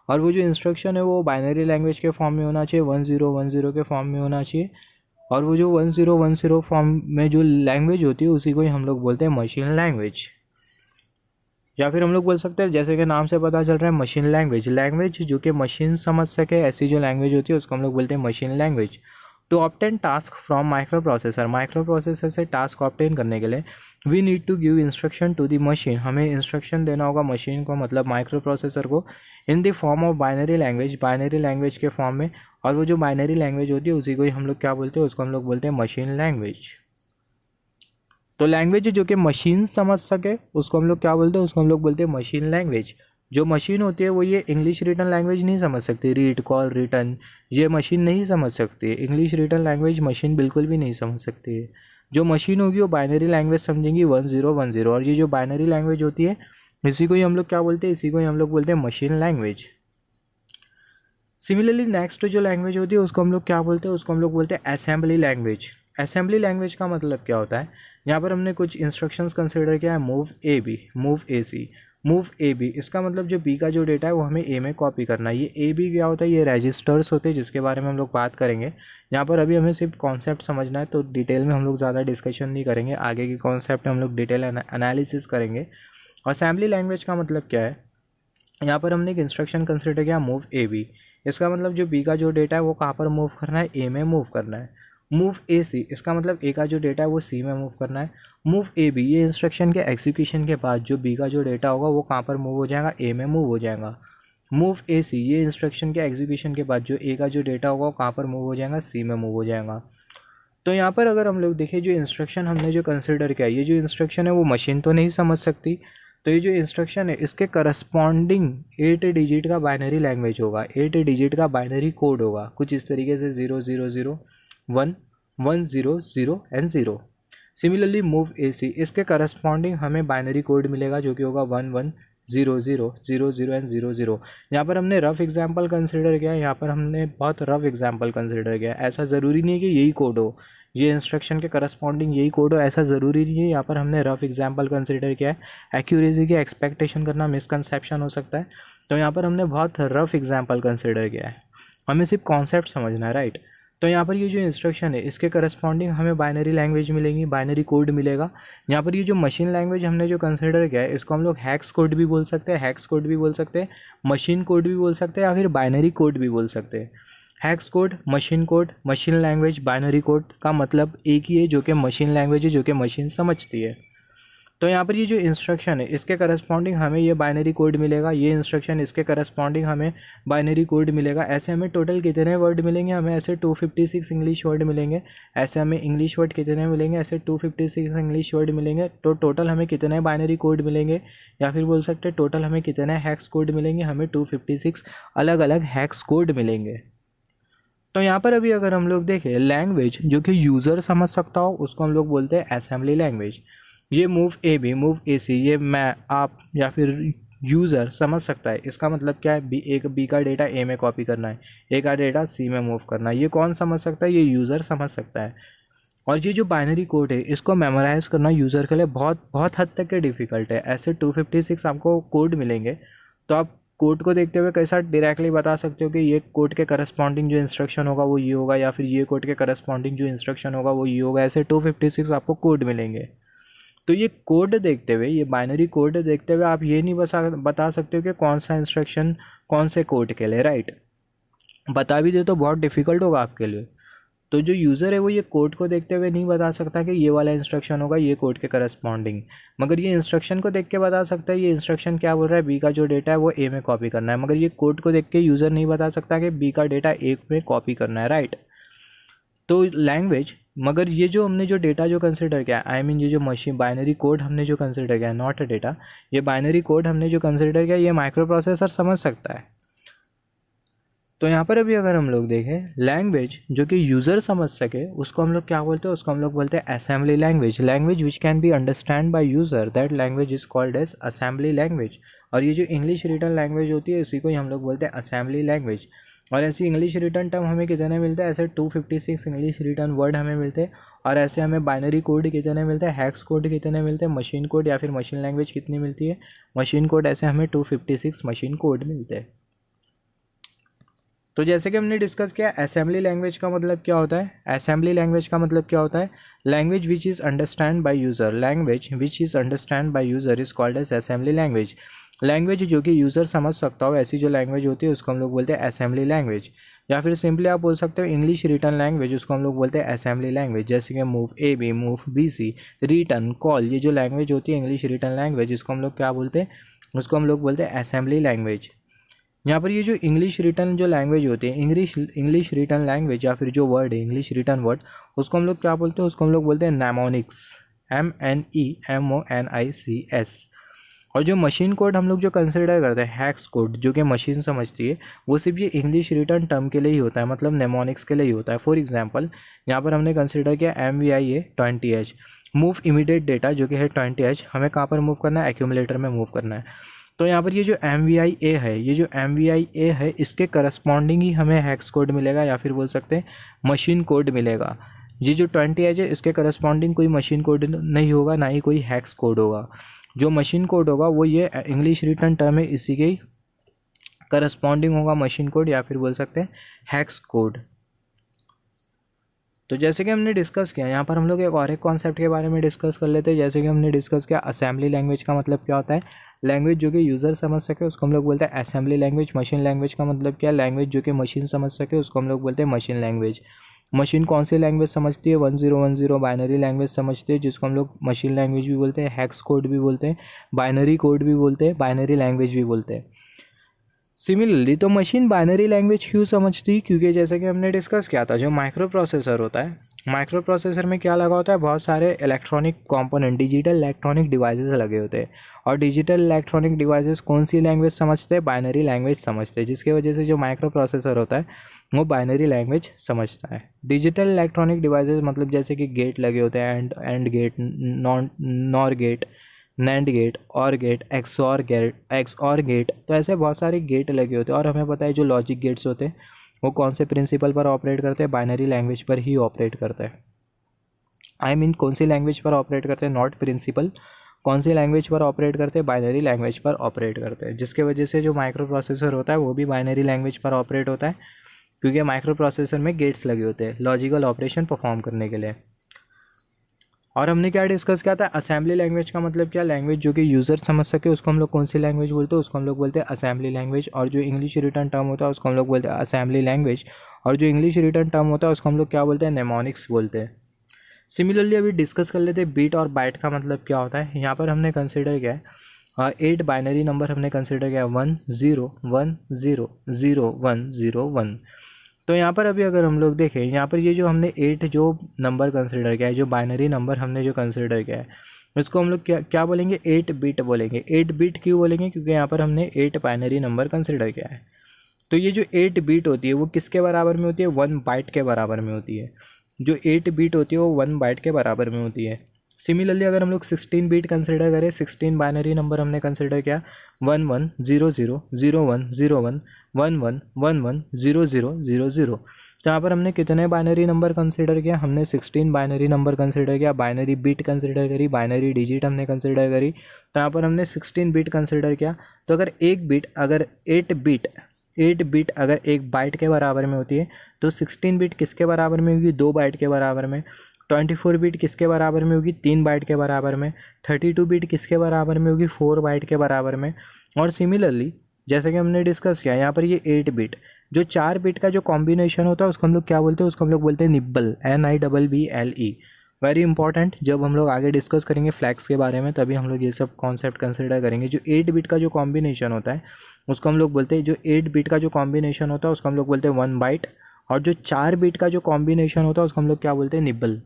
और वो जो इंस्ट्रक्शन है वो बाइनरी लैंग्वेज के फॉर्म में होना चाहिए, 1010 के फॉर्म में होना चाहिए। और वो जो 1010 फॉर्म में जो लैंग्वेज होती है उसी को ही हम लोग बोलते हैं मशीन लैंग्वेज। या फिर हम लोग बोल सकते हैं जैसे कि नाम से पता चल रहा है मशीन लैंग्वेज, लैंग्वेज जो कि मशीन समझ सके, ऐसी जो लैंग्वेज होती है उसको हम लोग बोलते हैं machine language. To obtain task from micro processor से टास्क ऑब्टेन करने के लिए we need to give instruction to the machine. हमें इंस्ट्रक्शन देना होगा मशीन को, मतलब माइक्रो प्रोसेसर को, in the form of binary language के फॉर्म में। और वो जो बाइनरी लैंग्वेज होती है उसी को ही हम लोग क्या बोलते हैं? उसको हम लोग बोलते हैं मशीन लैंग्वेज। तो लैंग्वेज जो कि मशीन समझ सके उसको हम लोग क्या बोलते हैं, उसको हम लोग बोलते हैं मशीन लैंग्वेज। जो मशीन होती है वो ये इंग्लिश रिटन लैंग्वेज नहीं समझ सकती, रीड कॉल रिटन ये मशीन नहीं समझ सकती, इंग्लिश रिटन लैंग्वेज मशीन बिल्कुल भी नहीं समझ सकती है। जो मशीन होगी वो बाइनरी लैंग्वेज समझेंगी 1010, और ये जो बाइनरी लैंग्वेज होती है इसी को ही हम लोग क्या बोलते हैं, इसी को ही हम लोग बोलते हैं मशीन लैंग्वेज। सिमिलरली नेक्स्ट जो लैंग्वेज होती है उसको हम लोग क्या बोलते हैं, उसको हम लोग बोलते हैं असेंबली लैंग्वेज। असेंबली लैंग्वेज का मतलब क्या होता है, यहाँ पर हमने कुछ इंस्ट्रक्शंस कंसिडर किया है, move A B, move A C, move A B. इसका मतलब जो बी का जो डेटा है वो हमें ए में कॉपी करना है। ये ए बी क्या होता है, ये रजिस्टर्स होते हैं जिसके बारे में हम लोग बात करेंगे। यहाँ पर अभी हमें सिर्फ कॉन्सेप्ट समझना है, तो डिटेल में हम लोग ज़्यादा डिस्कशन नहीं करेंगे, आगे की कॉन्सेप्ट हम लोग डिटेल एनालिसिस करेंगे। असेंबली लैंग्वेज का मतलब क्या है, यहाँ पर हमने एक इंस्ट्रक्शन कंसिडर किया मूव ए बी। इसका मतलब जो बी का जो डेटा है वो कहाँ पर मूव करना है, ए में मूव करना है। मूव ए सी, इसका मतलब ए का जो डेटा है वो सी में मूव करना है। मूव ए बी, ये इंस्ट्रक्शन के एग्जीक्यूशन के बाद जो बी का जो डेटा होगा वो कहाँ पर मूव हो जाएगा, ए में मूव हो जाएगा। मूव ए सी, ये इंस्ट्रक्शन के एग्जीक्यूशन के बाद जो ए का जो डेटा होगा वो कहाँ पर मूव हो जाएगा, सी में मूव हो जाएगा। तो यहाँ पर अगर हम लोग देखें जो इंस्ट्रक्शन हमने जो कंसिडर किया, ये जो इंस्ट्रक्शन है वो मशीन तो नहीं समझ सकती, तो ये जो इंस्ट्रक्शन है इसके करस्पॉन्डिंग 8 डिजिट का बाइनरी लैंग्वेज होगा, 8 डिजिट का बाइनरी कोड होगा, कुछ इस तरीके से 000 1 1 0 0 एंड 0। सिमिलरली मूव ए सी, इसके करस्पॉन्डिंग हमें बाइनरी कोड मिलेगा जो कि होगा 1 1 0 0 0 0 एंड 0 0। यहाँ पर हमने रफ एग्जाम्पल कंसिडर किया, यहाँ पर हमने बहुत रफ एग्जाम्पल कंसिडर किया। ऐसा ज़रूरी नहीं है कि यही कोड हो, ये इंस्ट्रक्शन के करस्पॉन्डिंग यही कोड हो, ऐसा ज़रूरी नहीं है। यहाँ पर हमने रफ एग्जाम्पल कंसिडर किया है। एक्यूरेसी की एक्सपेक्टेशन करना मिसकंसेप्शन हो सकता है, तो यहाँ पर हमने बहुत रफ एग्जाम्पल कंसिडर किया है, हमें सिर्फ कॉन्सेप्ट समझना है, राइट। तो यहाँ पर ये जो इंस्ट्रक्शन है इसके करस्पॉन्डिंग हमें बाइनरी लैंग्वेज मिलेंगी, बाइनरी कोड मिलेगा। यहाँ पर ये जो मशीन लैंग्वेज हमने जो कंसिडर किया है इसको हम लोग हैक्स कोड भी बोल सकते हैं, हैक्स कोड भी बोल सकते हैं, मशीन कोड भी बोल सकते हैं, या फिर बाइनरी कोड भी बोल सकते हैं। Hacks code, machine code, machine language, binary code का मतलब एक ही है, जो कि मशीन लैंग्वेज है, जो कि मशीन समझती है। तो यहाँ पर ये जो इंस्ट्रक्शन है इसके करस्पॉन्डिंग हमें ये बाइनरी कोड मिलेगा, ये इंस्ट्रक्शन इसके करस्पॉन्डिंग हमें बाइनरी कोड मिलेगा। ऐसे हमें टोटल कितने वर्ड मिलेंगे, हमें ऐसे 256 इंग्लिश वर्ड मिलेंगे। ऐसे हमें इंग्लिश वर्ड कितने मिलेंगे, ऐसे 256 इंग्लिश वर्ड मिलेंगे। तो टोटल हमें कितने बाइनरी कोड मिलेंगे, या फिर बोल सकते हैं टोटल हमें कितने हैक्स कोड मिलेंगे, हमें 256 अलग अलग हैक्स कोड मिलेंगे। तो यहाँ पर अभी अगर हम लोग देखें लैंग्वेज जो कि यूज़र समझ सकता हो उसको हम लोग बोलते हैं असेंबली लैंग्वेज। ये move A B, move A सी, ये मैं, आप या फिर यूज़र समझ सकता है। इसका मतलब क्या है, बी का डेटा ए में कॉपी करना है, ए का डेटा सी में मूव करना है। ये कौन समझ सकता है, ये यूज़र समझ सकता है। और ये जो बाइनरी कोड है इसको मेमोराइज़ करना यूज़र के लिए बहुत बहुत हद तक के डिफ़िकल्ट है। ऐसे 256 आपको कोड मिलेंगे, तो आप कोड को देखते हुए कैसा डायरेक्टली बता सकते हो कि ये कोड के करस्पॉन्डिंग जो इंस्ट्रक्शन होगा वो ये होगा, या फिर ये कोड के करस्पॉन्डिंग जो इंस्ट्रक्शन होगा वो ये होगा। ऐसे 256 आपको कोड मिलेंगे। तो ये कोड देखते हुए, ये बाइनरी कोड देखते हुए आप ये नहीं बता सकते हो कि कौन सा इंस्ट्रक्शन कौन से कोड के लिए, राइट। बता भी दे तो बहुत डिफ़िकल्ट होगा आपके लिए। तो जो यूज़र है वो ये कोड को देखते हुए नहीं बता सकता कि ये वाला इंस्ट्रक्शन होगा ये कोड के करस्पॉन्डिंग, मगर ये इंस्ट्रक्शन को देख के बता सकता है ये इंस्ट्रक्शन क्या बोल रहा है, बी का जो डेटा है वो ए में कॉपी करना है। मगर ये कोड को देख के यूज़र नहीं बता सकता कि बी का डेटा ए में कॉपी करना है, राइट। तो लैंग्वेज, मगर ये जो हमने जो डेटा जो कंसिडर किया, आई मीन ये जो मशीन बाइनरी कोड हमने जो कंसिडर किया, नॉट अ डेटा, ये बाइनरी कोड हमने जो कंसिडर किया ये माइक्रो प्रोसेसर समझ सकता है। तो यहाँ पर अभी अगर हम लोग देखें लैंग्वेज जो कि यूज़र समझ सके उसको हम लोग क्या बोलते हैं, उसको हम लोग बोलते हैं assembly language. Language which can be understand by user, that language is called as assembly language. और ये जो इंग्लिश रिटन लैंग्वेज होती है उसी को ही हम लोग बोलते हैं असेंबली लैंग्वेज। और ऐसी इंग्लिश रिटर्न टर्म हमें कितने मिलते हैं, ऐसे 256 इंग्लिश रिटर्न वर्ड हमें मिलते हैं। और ऐसे हमें बाइनरी कोड कितने मिलते हैं, हैक्स कोड कितने मिलते हैं, मशीन कोड या फिर मशीन लैंग्वेज कितनी मिलती है, मशीन कोड ऐसे हमें 256 मशीन कोड मिलते हैं। तो जैसे कि हमने डिस्कस किया असेंबली लैंग्वेज का मतलब क्या होता है, असेंबली लैंग्वेज का मतलब क्या होता है, language which is understand by user, language which is understand by user is called as assembly language. Language जो कि यूज़र समझ सकता हो ऐसी जो लैंग्वेज होती है उसको हम लोग बोलते हैं असेंबली लैंग्वेज। या फिर सिंपली आप बोल सकते हो इंग्लिश रिटर्न लैंग्वेज, उसको हम लोग बोलते हैं असेंबली लैंग्वेज। जैसे कि move A B, move B C, return, call, ये जो लैंग्वेज होती है इंग्लिश रिटर्न लैंग्वेज, इसको हम लोग क्या बोलते हैं, उसको हम लोग बोलते हैं असेंबली लैंग्वेज। यहाँ पर ये जो इंग्लिश रिटर्न जो लैंग्वेज होती है, इंग्लिश रिटर्न लैंग्वेज या फिर जो वर्ड है इंग्लिश रिटर्न वर्ड, उसको हम लोग क्या बोलते हैं, उसको हम लोग बोलते हैं नेमोनिक्स, MNEMONICS। और जो मशीन कोड हम लोग जो कंसिडर करते हैं हैक्स कोड, जो कि मशीन समझती है, वो सिर्फ ये इंग्लिश रिटर्न टर्म के लिए ही होता है, मतलब नेमोनिक्स के लिए ही होता है। फॉर एग्जांपल यहाँ पर हमने कंसिडर किया MVIA 20H, move immediate data, जो कि है 20H, हमें कहाँ पर मूव करना है, एक्यूमुलेटर में मूव करना है। तो यहाँ पर ये जो MVIA है, ये जो MVIA है, इसके करस्पॉन्डिंग ही हमें हैक्स कोड मिलेगा, या फिर बोल सकते हैं मशीन कोड मिलेगा। ये जो 20H है, इसके करस्पॉन्डिंग कोई मशीन कोड नहीं होगा, ना ही कोई हैक्स कोड होगा। जो मशीन कोड होगा वो ये इंग्लिश रिटर्न टर्म है, इसी के करस्पॉन्डिंग होगा मशीन कोड, या फिर बोल सकते हैं हैक्स कोड। तो जैसे कि हमने डिस्कस किया, यहाँ पर हम लोग एक कॉन्सेप्ट के बारे में डिस्कस कर लेते हैं। जैसे कि हमने डिस्कस किया असेंबली लैंग्वेज का मतलब क्या होता है, लैंग्वेज जो कि यूज़र समझ सके उसको हम लोग बोलते हैं असेंबली लैंग्वेज। मशीन लैंग्वेज का मतलब क्या, लैंग्वेज जो कि मशीन समझ सके उसको हम लोग बोलते हैं मशीन लैंग्वेज। मशीन कौन सी लैंग्वेज समझती है, 1010 बाइनरी लैंग्वेज समझती है, जिसको हम लोग मशीन लैंग्वेज भी बोलते हैं, हैक्स कोड भी बोलते हैं, बाइनरी कोड भी बोलते हैं, बाइनरी लैंग्वेज भी बोलते हैं। सिमिलरली तो मशीन बाइनरी लैंग्वेज क्यों समझती है, क्योंकि जैसे कि हमने डिस्कस किया था, जो माइक्रो प्रोसेसर होता है, माइक्रो प्रोसेसर में क्या लगा होता है, बहुत सारे electronic component, digital electronic devices लगे होते हैं। और डिजिटल इलेक्ट्रॉनिक डिवाइसेस कौन सी लैंग्वेज समझते हैं, बाइनरी लैंग्वेज समझते हैं, जिसकी वजह से जो माइक्रो प्रोसेसर होता है वो बाइनरी लैंग्वेज समझता है। डिजिटल इलेक्ट्रॉनिक डिवाइसेस मतलब जैसे कि गेट लगे होते हैं, AND gate, NOR gate, NAND gate, OR gate, XOR gate, तो ऐसे बहुत सारे गेट लगे होते हैं। और हमें पता है जो लॉजिक गेट्स होते हैं वो कौन से प्रिंसिपल पर ऑपरेट करते हैं, बाइनरी लैंग्वेज पर ही ऑपरेट करते हैं। कौन सी लैंग्वेज पर ऑपरेट करते हैं, नॉट प्रिंसिपल, कौन सी लैंग्वेज पर ऑपरेट करते हैं, बाइनरी लैंग्वेज पर ऑपरेट करते हैं। जिसके वजह से जो माइक्रो प्रोसेसर होता है वो भी बाइनरी लैंग्वेज पर ऑपरेट होता है, क्योंकि माइक्रो प्रोसेसर में गेट्स लगे होते हैं लॉजिकल ऑपरेशन परफॉर्म करने के लिए। और हमने क्या डिस्कस किया था, असेंबली लैंग्वेज का मतलब क्या, लैंग्वेज जो कि यूज़र समझ सके उसको हम लोग कौन सी लैंग्वेज बोलते हैं, उसको हम लोग बोलते हैं असेंबली लैंग्वेज। और जो इंग्लिश रिटर्न टर्म होता है उसको हम लोग बोलते हैं असेंबली लैंग्वेज। और जो इंग्लिश रिटर्न टर्म होता है उसको हम लोग क्या बोलते हैं, नेमोनिक्स बोलते हैं। सिमिलरली अभी डिस्कस कर लेते हैं बीट और बाइट का मतलब क्या होता है। यहाँ पर हमने कंसिडर किया है 8 बाइनरी नंबर हमने कंसिडर किया 1 0 1 0 0 1 0 1। तो यहाँ पर अभी अगर हम लोग देखें, यहाँ पर ये जो हमने 8 जो नंबर कंसिडर किया है, जो बाइनरी नंबर हमने जो कंसिडर किया है, इसको हम लोग क्या क्या बोलेंगे, 8 बिट बोलेंगे। 8 बिट क्यों बोलेंगे, क्योंकि यहाँ पर हमने 8 बाइनरी नंबर कंसिडर किया है। तो ये जो 8 बिट होती है वो किसके बराबर में होती है, 1 बाइट के बराबर में होती है। जो 8 बिट होती है वो 1 बाइट के बराबर में होती है। सिमिलरली अगर हम लोग 16 बिट कंसिडर करें, 16 बाइनरी नंबर हमने कंसिडर किया 1 1 0 0 0 1 0 1 1 1 1 1 0 0 0 0। तो यहाँ पर हमने कितने बाइनरी नंबर कंसिडर किया, हमने 16 बाइनरी नंबर कंसिडर किया, बाइनरी बिट कंसिडर करी, बाइनरी डिजिट हमने कंसिडर करी। तो यहाँ पर हमने 16 बिट कंसिडर किया। तो अगर एक बिट, अगर 8 बिट अगर एक बाइट के बराबर में होती है, तो 16 बिट किसके बराबर में होगी, 2 बाइट के बराबर में। 24 बिट किसके बराबर में होगी, 3 बाइट के बराबर में। 32 बिट किसके बराबर में होगी, 4 बाइट के बराबर में। और सिमिलरली जैसे कि हमने डिस्कस किया, यहाँ पर ये 8 बिट, जो 4 बिट का जो कॉम्बिनेशन होता है उसको हम लोग क्या बोलते हैं, उसको हम लोग बोलते हैं निब्बल, NIBBLE। वेरी इंपॉर्टेंट, जब हम लोग आगे डिस्कस करेंगे फ्लैग्स के बारे में तभी हम लोग ये सब कॉन्सेप्ट कंसिडर करेंगे। जो 8 बिट का जो कॉम्बिनेशन होता है उसको हम लोग बोलते हैं, जो 8 बिट का जो कॉम्बिनेशन होता है उसको हम लोग बोलते हैं 1 बाइट। और जो 4 बिट का जो कॉम्बिनेशन होता है उसको हम लोग क्या बोलते हैं, निब्बल।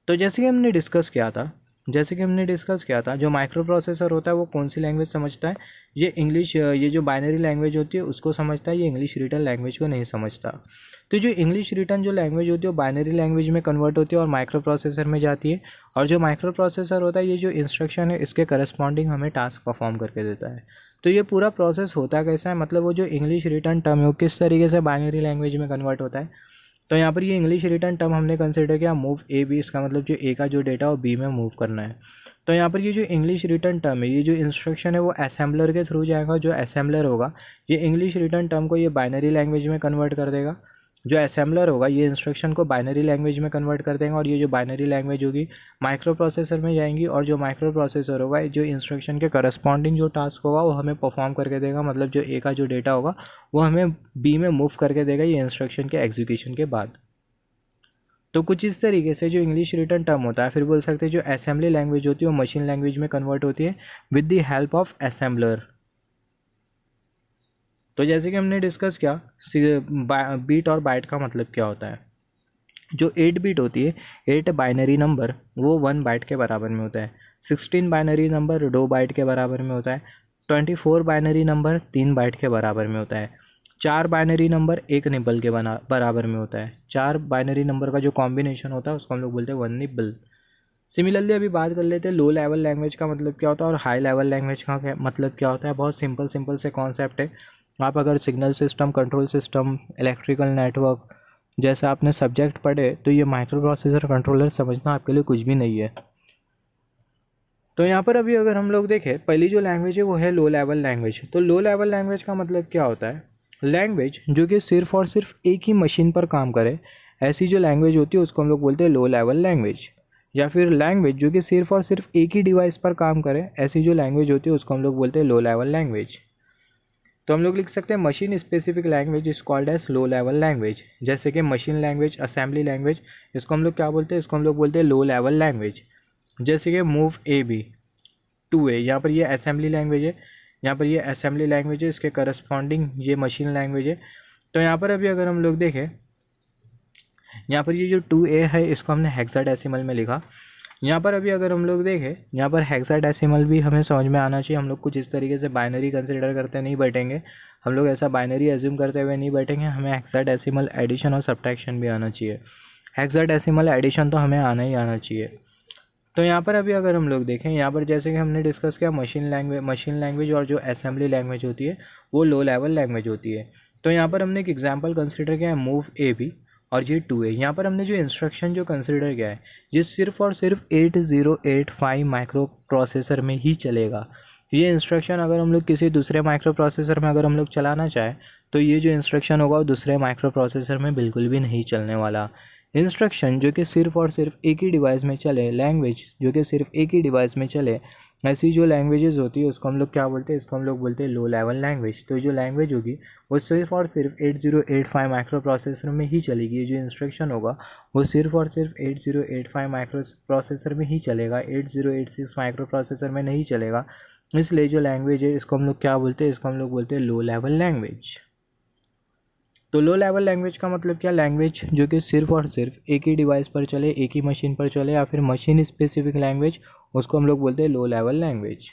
तो जैसे कि हमने डिस्कस किया था जो माइक्रो प्रोसेसर होता है वो कौन सी लैंग्वेज समझता है, ये इंग्लिश, ये जो बाइनरी लैंग्वेज होती है उसको समझता है, ये इंग्लिश रिटन लैंग्वेज को नहीं समझता। तो जो इंग्लिश रिटन जो लैंग्वेज होती है वो बाइनरी लैंग्वेज में कन्वर्ट होती है और माइक्रो प्रोसेसर में जाती है। और जो माइक्रो प्रोसेसर होता है, ये जो इंस्ट्रक्शन है इसके करस्पॉन्डिंग हमें टास्क परफॉर्म करके देता है। तो ये पूरा प्रोसेस होता कैसा है, मतलब वो जो इंग्लिश रिटन टर्म है वो किस तरीके से बाइनरी लैंग्वेज में कन्वर्ट होता है। तो यहाँ पर ये इंग्लिश रिटर्न टर्म हमने कंसिडर किया मूव ए बी, इसका मतलब जो ए का जो डेटा वो बी में मूव करना है। तो यहाँ पर ये जो इंग्लिश रिटर्न टर्म है, ये जो इंस्ट्रक्शन है वो असेंबलर के थ्रू जाएगा। जो असेंबलर होगा ये इंग्लिश रिटर्न टर्म को ये बाइनरी लैंग्वेज में कन्वर्ट कर देगा। जो असेंबलर होगा ये इंस्ट्रक्शन को बाइनरी लैंग्वेज में कन्वर्ट कर देगा, और ये जो बाइनरी लैंग्वेज होगी माइक्रो प्रोसेसर में जाएंगी। और जो माइक्रो प्रोसेसर होगा जो इंस्ट्रक्शन के करस्पॉन्डिंग जो टास्क होगा वो हमें परफॉर्म करके देगा, मतलब जो ए का जो डेटा होगा वो हमें बी में मूव करके देगा ये इंस्ट्रक्शन के एग्जीक्यूशन के बाद। तो कुछ इस तरीके से जो इंग्लिश रिटर्न टर्म होता है, फिर बोल सकते हैं जो असेंबली लैंग्वेज होती है वो मशीन लैंग्वेज में कन्वर्ट होती है with the help of assembler. तो जैसे कि हमने डिस्कस किया बीट और बाइट का मतलब क्या होता है। जो 8 बिट होती है, 8 बाइनरी नंबर वो 1 बाइट के बराबर में होता है, 16 बाइनरी नंबर 2 बाइट के बराबर में होता है, 24 बाइनरी नंबर 3 बाइट के बराबर में होता है, 4 बाइनरी नंबर 1 निबल के बराबर में होता है। 4 बाइनरी नंबर का जो कॉम्बिनेशन होता है उसको हम लोग बोलते हैं 1 निबल। सिमिलरली अभी बात कर लेते हैं लो लेवल लैंग्वेज का मतलब क्या होता है और हाई लेवल लैंग्वेज का मतलब क्या होता है। बहुत सिंपल से कॉन्सेप्ट है। आप अगर signal system, control system, electrical network जैसे आपने सब्जेक्ट पढ़े तो ये माइक्रो प्रोसेसर कंट्रोलर समझना आपके लिए कुछ भी नहीं है। तो यहाँ पर अभी अगर हम लोग देखें, पहली जो लैंग्वेज है वो है लो लेवल लैंग्वेज। तो लो लेवल लैंग्वेज का मतलब क्या होता है, लैंग्वेज जो कि सिर्फ और सिर्फ एक ही मशीन पर काम करे, ऐसी जो लैंग्वेज होती है उसको हम लोग बोलते हैं लो लेवल लैंग्वेज। या फिर लैंग्वेज जो कि सिर्फ और सिर्फ एक ही डिवाइस पर काम करे, ऐसी जो लैंग्वेज होती है उसको हम लोग बोलते हैं लो लेवल लैंग्वेज। तो हम लोग लिख सकते हैं machine specific language is called as low level language. जैसे कि मशीन लैंग्वेज, असेंबली लैंग्वेज, इसको हम लोग क्या बोलते हैं, इसको हम लोग बोलते हैं लो लेवल लैंग्वेज। जैसे कि मूव ए बी टू ए, यहाँ पर ये असेंबली लैंग्वेज है, यहाँ पर ये असेंबली लैंग्वेज है, इसके करस्पॉन्डिंग ये मशीन लैंग्वेज है। तो यहाँ पर अभी अगर हम लोग देखें, यहाँ पर ये जो 2A है इसको हमने हेक्साडेसिमल में लिखा। यहाँ पर अभी अगर हम लोग देखें, यहाँ पर हेक्साडेसिमल भी हमें समझ में आना चाहिए। हम लोग कुछ इस तरीके से बाइनरी कंसिडर करते नहीं बैठेंगे, हम लोग ऐसा बाइनरी एज्यूम करते हुए नहीं बैठेंगे, हमें हेक्साडेसिमल एडिशन और सब्ट्रैक्शन भी आना चाहिए। हेक्साडेसिमल एडिशन तो हमें आना ही आना चाहिए। तो यहाँ पर अभी अगर हम लोग देखें, यहाँ पर जैसे कि हमने डिस्कस किया मशीन लैंग्वेज और जो असेंबली लैंग्वेज होती है वो लो लेवल लैंग्वेज होती है। तो यहाँ पर हमने एक एग्जांपल कंसिडर किया है मूव ए बी और ये 2A। यहाँ पर हमने जो इंस्ट्रक्शन जो कंसिडर किया है ये सिर्फ और सिर्फ 8085 माइक्रो प्रोसेसर में ही चलेगा। ये इंस्ट्रक्शन अगर हम लोग किसी दूसरे माइक्रो प्रोसेसर में अगर हम लोग चलाना चाहें तो ये जो इंस्ट्रक्शन होगा वो दूसरे माइक्रो प्रोसेसर में बिल्कुल भी नहीं चलने वाला। इंस्ट्रक्शन जो कि सिर्फ और सिर्फ एक ही डिवाइस में चले, लैंग्वेज जो कि सिर्फ एक ही डिवाइस में चले, ऐसी जो लैंग्वेजेस होती है उसको हम लोग क्या बोलते हैं, इसको हम लोग बोलते हैं लो लेवल लैंग्वेज। तो जो लैंग्वेज होगी वो सिर्फ और सिर्फ 8085 माइक्रो प्रोसेसर में ही चलेगी। ये जो इंस्ट्रक्शन होगा वो सिर्फ और सिर्फ 8085 माइक्रो प्रोसेसर में ही चलेगा, 8086 माइक्रो प्रोसेसर में नहीं चलेगा। इसलिए जो लैंग्वेज है इसको हम लोग क्या बोलते हैं, इसको हम लोग बोलते हैं लो लेवल लैंग्वेज। तो लो लेवल लैंग्वेज का मतलब क्या, लैंग्वेज जो कि सिर्फ और सिर्फ एक ही डिवाइस पर चले, एक ही मशीन पर चले, या फिर मशीन स्पेसिफिक लैंग्वेज, उसको हम लोग बोलते हैं लो लेवल लैंग्वेज।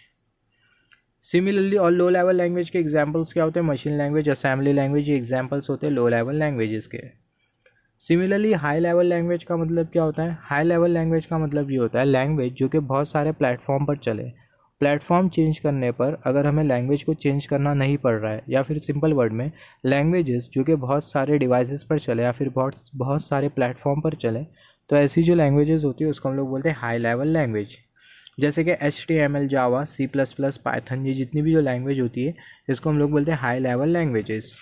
सिमिलरली और लो लेवल लैंग्वेज के एग्जांपल्स क्या होते हैं, मशीन लैंग्वेज, असेंबली लैंग्वेज, ये एग्जांपल्स होते हैं लो लेवल लैंग्वेजेस के। सिमिलरली हाई लेवल लैंग्वेज का मतलब क्या होता है, हाई लेवल लैंग्वेज का मतलब ये होता है लैंग्वेज जो कि बहुत सारे प्लेटफॉर्म पर चले। प्लेटफॉर्म चेंज करने पर अगर हमें लैंग्वेज को चेंज करना नहीं पड़ रहा है, या फिर सिंपल वर्ड में लैंग्वेजेस जो कि बहुत सारे डिवाइसेस पर चले या फिर बहुत सारे प्लेटफॉर्म पर चले, तो ऐसी जो लैंग्वेजेस होती है उसको हम लोग बोलते हैं हाई लेवल लैंग्वेज। जैसे कि HTML, जावा, C++, पाइथन, ये जितनी भी जो लैंग्वेज होती है इसको हम लोग बोलते हैं हाई लेवल लैंग्वेजेस।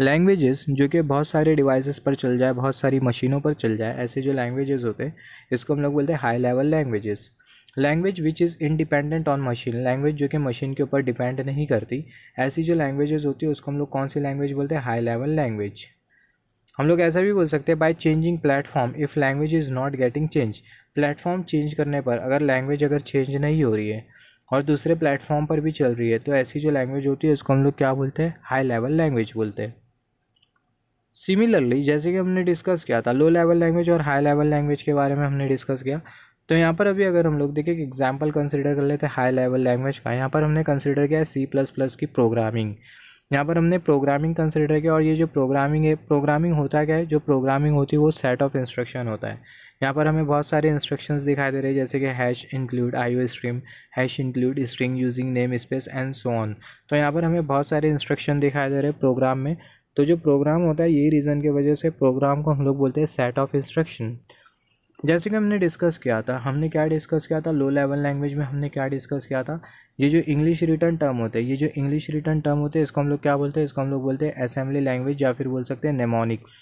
लैंग्वेजेस जो कि बहुत सारे डिवाइसेस पर चल जाए, बहुत सारी मशीनों पर चल जाए, ऐसे जो लैंग्वेजेस होते हैं इसको हम लोग बोलते हैं high level languages. Language which is independent on machine, language जो कि मशीन के ऊपर डिपेंड नहीं करती, ऐसी जो लैंग्वेजेस होती है उसको हम लोग कौन सी लैंग्वेज बोलते हैं, हाई लेवल लैंग्वेज। हम लोग ऐसा भी बोल सकते हैं by changing platform if language is not getting change, platform change करने पर अगर लैंग्वेज अगर चेंज नहीं हो रही है और दूसरे प्लेटफॉर्म पर भी चल रही है, तो ऐसी जो लैंग्वेज होती है उसको हम लोग क्या बोलते हैं, हाई लेवल लैंग्वेज बोलते हैं। सिमिलरली जैसे कि हमने डिस्कस किया था लो लेवल लैंग्वेज और हाई लेवल लैंग्वेज के बारे में हमने डिस्कस किया, तो यहाँ पर अभी अगर हम लोग देखें कि एग्जाम्पल कंसिडर कर लेते हैं हाई लेवल लैंग्वेज का। यहाँ पर हमने कंसिडर किया है C++ की प्रोग्रामिंग। यहाँ पर हमने प्रोग्रामिंग कंसिडर किया, और ये जो प्रोग्रामिंग है, प्रोग्रामिंग होता क्या है, जो प्रोग्रामिंग होती है वो सेट ऑफ इंस्ट्रक्शन होता है। यहाँ पर हमें बहुत सारे इंस्ट्रक्शंस दिखाई दे रहे हैं, जैसे कि hash include IO stream, hash include string using name space and so on. तो यहाँ पर हमें बहुत सारे इंस्ट्रक्शन दिखाई दे रहे हैं प्रोग्राम में। तो जो प्रोग्राम होता है, यही रीज़न की वजह से प्रोग्राम को हम लोग बोलते हैं सेट ऑफ इंस्ट्रक्शन। जैसे कि हमने डिस्कस किया था, हमने क्या डिस्कस किया था लो लेवल लैंग्वेज में, हमने क्या डिस्कस किया था, ये जो इंग्लिश रिटर्न टर्म होते हैं, ये जो इंग्लिश रिटर्न टर्म होते हैं इसको हम लोग क्या बोलते हैं, इसको हम लोग बोलते हैं असेंबली लैंग्वेज, या फिर बोल सकते हैं नेमोनिक्स।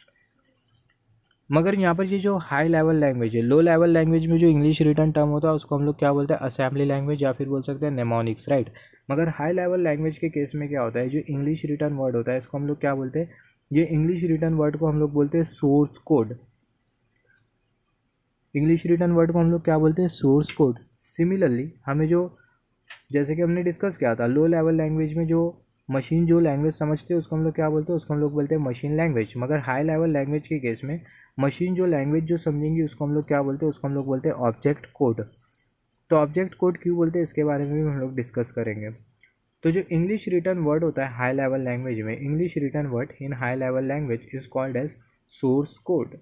मगर यहाँ पर ये जो हाई लेवल लैंग्वेज है, लो लेवल लैंग्वेज में जो इंग्लिश रिटर्न टर्म होता है उसको हम लोग क्या बोलते हैं, असेंबली लैंग्वेज, या फिर बोल सकते हैं नेमोनिक्स, राइट। मगर हाई लेवल लैंग्वेज के केस में क्या होता है, जो इंग्लिश रिटर्न वर्ड होता है इसको हम लोग क्या बोलते हैं, ये इंग्लिश रिटर्न वर्ड को हम लोग बोलते हैं source code. English written word को हम लोग क्या बोलते हैं, सोर्स कोड। सिमिलरली हमें जो, जैसे कि हमने डिस्कस किया था लो लेवल लैंग्वेज में जो मशीन जो लैंग्वेज समझते हैं उसको हम लोग क्या बोलते हैं, उसको हम लोग बोलते हैं मशीन लैंग्वेज। मगर हाई लेवल लैंग्वेज के केस में मशीन जो लैंग्वेज जो समझेंगी उसको हम लोग क्या बोलते हैं, उसको हम लोग बोलते हैं ऑब्जेक्ट कोड। तो ऑब्जेक्ट कोड क्यों बोलते हैं इसके बारे में भी हम लोग डिस्कस करेंगे। तो जो इंग्लिश रिटर्न वर्ड होता है हाई लेवल लैंग्वेज में, English written word in high level language is called as source code.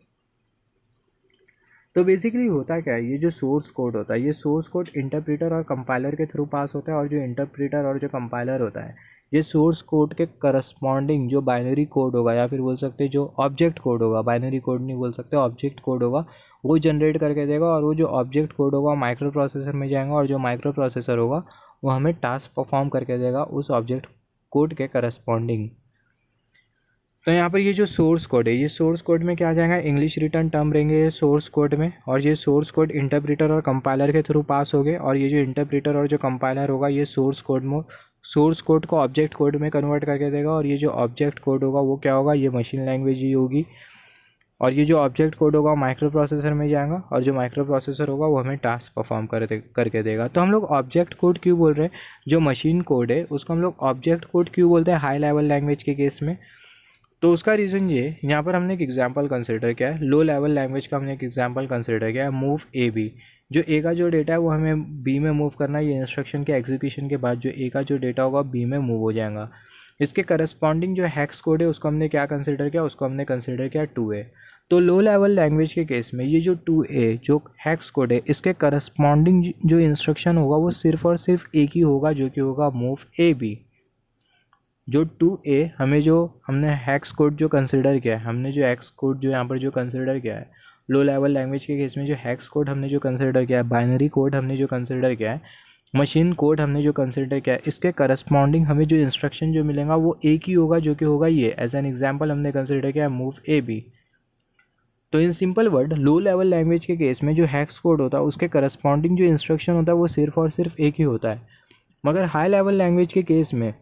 तो बेसिकली होता क्या है, ये जो सोर्स कोड होता है, ये सोर्स कोड इंटरप्रेटर और कंपाइलर के थ्रू पास होता है, और जो इंटरप्रेटर और जो कंपाइलर होता है, ये सोर्स कोड के करस्पॉन्डिंग जो बाइनरी कोड होगा, या फिर बोल सकते हैं जो ऑब्जेक्ट कोड होगा, बाइनरी कोड नहीं बोल सकते, ऑब्जेक्ट कोड होगा, वो जनरेट करके देगा। और वो जो ऑब्जेक्ट कोड होगा माइक्रो प्रोसेसर में जाएगा, और जो माइक्रो प्रोसेसर होगा वो हमें टास्क परफॉर्म करके देगा उस ऑब्जेक्ट कोड के करस्पॉन्डिंग। तो यहाँ पर ये जो सोर्स कोड है, ये सोर्स कोड में क्या आ जाएगा, इंग्लिश रिटर्न टर्म रहेंगे ये सोर्स कोड में, और ये सोर्स कोड इंटरप्रेटर और कंपाइलर के थ्रू पास हो गए। और ये जो इंटरप्रेटर और जो कंपाइलर होगा ये सोर्स कोड को ऑब्जेक्ट कोड में कन्वर्ट करके देगा। और ये जो ऑब्जेक्ट कोड होगा वो क्या होगा, ये मशीन लैंग्वेज ही होगी। और ये जो ऑब्जेक्ट कोड होगा माइक्रो प्रोसेसर में जाएगा, और जो माइक्रो प्रोसेसर होगा वो हमें टास्क परफॉर्म करके देगा। तो हम लोग ऑब्जेक्ट कोड क्यों बोल रहे हैं, जो मशीन कोड है उसको हम लोग ऑब्जेक्ट कोड क्यों बोलते हैं हाई लेवल लैंग्वेज के केस में। तो उसका रीज़न ये, यहाँ पर हमने एक एग्जांपल कंसिडर किया है, लो लेवल लैंग्वेज का हमने एक एग्जांपल कंसिडर किया है, मूव ए बी। जो ए का जो डेटा है वो हमें बी में मूव करना है, ये इंस्ट्रक्शन के एग्जीक्यूशन के बाद जो ए का जो डेटा होगा बी में मूव हो जाएगा। इसके करस्पॉन्डिंग जो हैक्स कोड है उसको हमने क्या कंसिडर किया, उसको हमने कंसिडर किया 2A। तो लो लेवल लैंग्वेज के केस में ये जो 2A जो हैक्स कोड है, इसके करस्पॉन्डिंग जो इंस्ट्रक्शन होगा वो सिर्फ और सिर्फ एक ही होगा, जो कि होगा मूव ए बी। जो 2A हमने हैक्स कोड जो कंसिडर किया है, हमने जो हैक्स कोड जो यहाँ पर जो कंसिडर किया है लो लेवल लैंग्वेज के केस में, जो हैक्स कोड हमने जो कंसिडर किया है, बाइनरी कोड हमने जो कंसिडर किया है, मशीन कोड हमने जो कंसिडर किया है, इसके करस्पॉन्डिंग हमें जो इंस्ट्रक्शन जो मिलेगा वो एक ही होगा, जो कि होगा ये। एज एन एग्जाम्पल हमने कंसिडर किया है मूव ए बी। तो in simple word low level language के केस में जो हैक्स कोड होता है उसके करस्पॉन्डिंग जो इंस्ट्रक्शन होता है वो सिर्फ और सिर्फ एक ही होता है। मगर हाई लेवल लैंग्वेज के केस में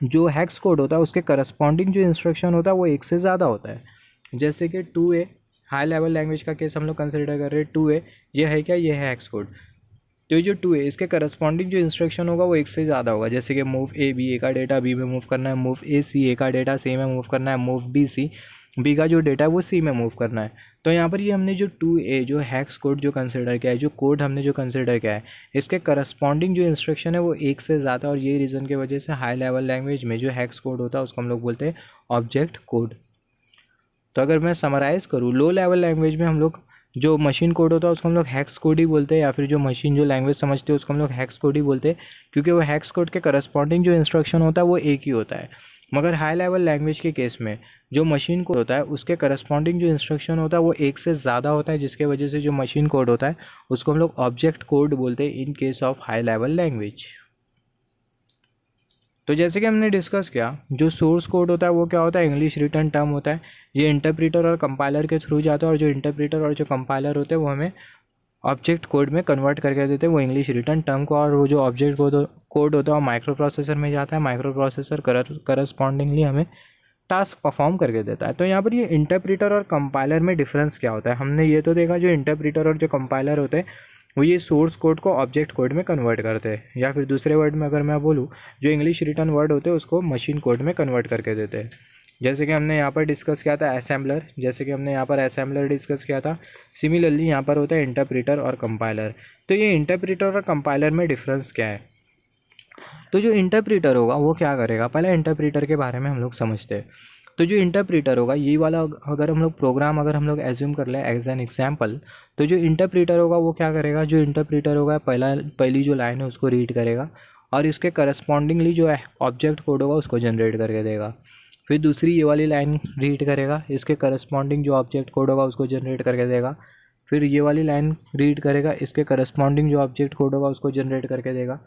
जो हैक्स कोड होता है उसके करस्पॉन्डिंग जो इंस्ट्रक्शन होता है वो एक से ज़्यादा होता है। जैसे कि 2A हाई लेवल लैंग्वेज का केस हम लोग कंसिडर कर रहे हैं, 2A ये है क्या, ये है हैक्स कोड। तो ये जो 2A इसके करस्पॉन्डिंग जो इंस्ट्रक्शन होगा वो एक से ज़्यादा होगा। जैसे कि मूव ए बी, ए का डेटा बी में मूव करना है, मूव ए सी, ए का डेटा सी में मूव करना है, मूव बी सी, बी का जो डेटा है वो सी में मूव करना है। तो यहाँ पर ये हमने जो 2A जो हैक्स कोड जो कंसिडर किया है, जो कोड हमने जो कंसिडर किया है, इसके करस्पॉन्डिंग जो इंस्ट्रक्शन है वो एक से ज़्यादा, और ये रीज़न की वजह से हाई लेवल लैंग्वेज में जो हैक्स कोड होता है उसको हम लोग बोलते हैं ऑब्जेक्ट कोड। तो अगर मैं समराइज़ करूँ, लो लेवल लैंग्वेज में हम लोग जो मशीन कोड होता है उसको हम लोग हैक्स कोड ही बोलते हैं, या फिर जो मशीन जो लैंग्वेज समझते हैं उसको हम लोग हैक्स कोड ही बोलते हैं, क्योंकि वो हैक्स कोड के करस्पॉन्डिंग जो इंस्ट्रक्शन होता है वो एक ही होता है। मगर हाई लेवल लैंग्वेज के केस में जो मशीन कोड होता है उसके करस्पॉन्डिंग जो इंस्ट्रक्शन होता है वो एक से ज़्यादा होता है, जिसके वजह से जो मशीन कोड होता है उसको हम लोग ऑब्जेक्ट कोड बोलते हैं in case of high level language. तो जैसे कि हमने डिस्कस किया, जो सोर्स कोड होता है वो क्या होता है, इंग्लिश रिटर्न टर्म होता है। ये इंटरप्रेटर और कंपाइलर के थ्रू जाता है, और जो इंटरप्रेटर और जो कंपाइलर होते हैं वो हमें ऑब्जेक्ट कोड में कन्वर्ट करके देते हैं वो इंग्लिश रिटर्न टर्म को। और वो जो ऑब्जेक्ट कोड होता है वो माइक्रो प्रोसेसर में जाता है, माइक्रो प्रोसेसर करस्पॉन्डिंगली हमें टास्क परफॉर्म करके देता है। तो यहाँ पर ये इंटरप्रेटर और कंपाइलर में डिफरेंस क्या होता है, हमने ये तो देखा जो इंटरप्रेटर और जो कंपाइलर होते हैं वो ये सोर्स कोड को ऑब्जेक्ट कोड में कन्वर्ट करते हैं, या फिर दूसरे वर्ड में अगर मैं बोलूँ, जो इंग्लिश रिटर्न वर्ड होते हैं उसको मशीन कोड में कन्वर्ट करके देते हैं। जैसे कि हमने यहाँ पर डिस्कस किया था असेंबलर, डिस्कस किया था। सिमिलरली यहाँ पर होता है इंटरप्रेटर और कंपाइलर। तो ये इंटरप्रेटर और कंपाइलर में डिफरेंस क्या है, तो जो इंटरप्रेटर होगा वो क्या करेगा, पहले इंटरप्रेटर के बारे में हम लोग समझते हैं। तो जो इंटरप्रेटर होगा, ये वाला अगर हम लोग प्रोग्राम एज्यूम कर लें एज एन एग्जांपल, तो जो इंटरप्रेटर होगा वो क्या करेगा, जो इंटरप्रेटर होगा पहली जो लाइन है उसको रीड करेगा, और इसके करस्पॉन्डिंगली जो ऑब्जेक्ट कोड होगा उसको जनरेट करके देगा। फिर दूसरी ये वाली लाइन रीड करेगा, इसके करस्पॉन्डिंग जो ऑब्जेक्ट कोड होगा उसको जनरेट करके देगा। फिर ये वाली लाइन रीड करेगा, इसके करस्पॉन्डिंग जो ऑब्जेक्ट कोड होगा उसको जनरेट करके देगा।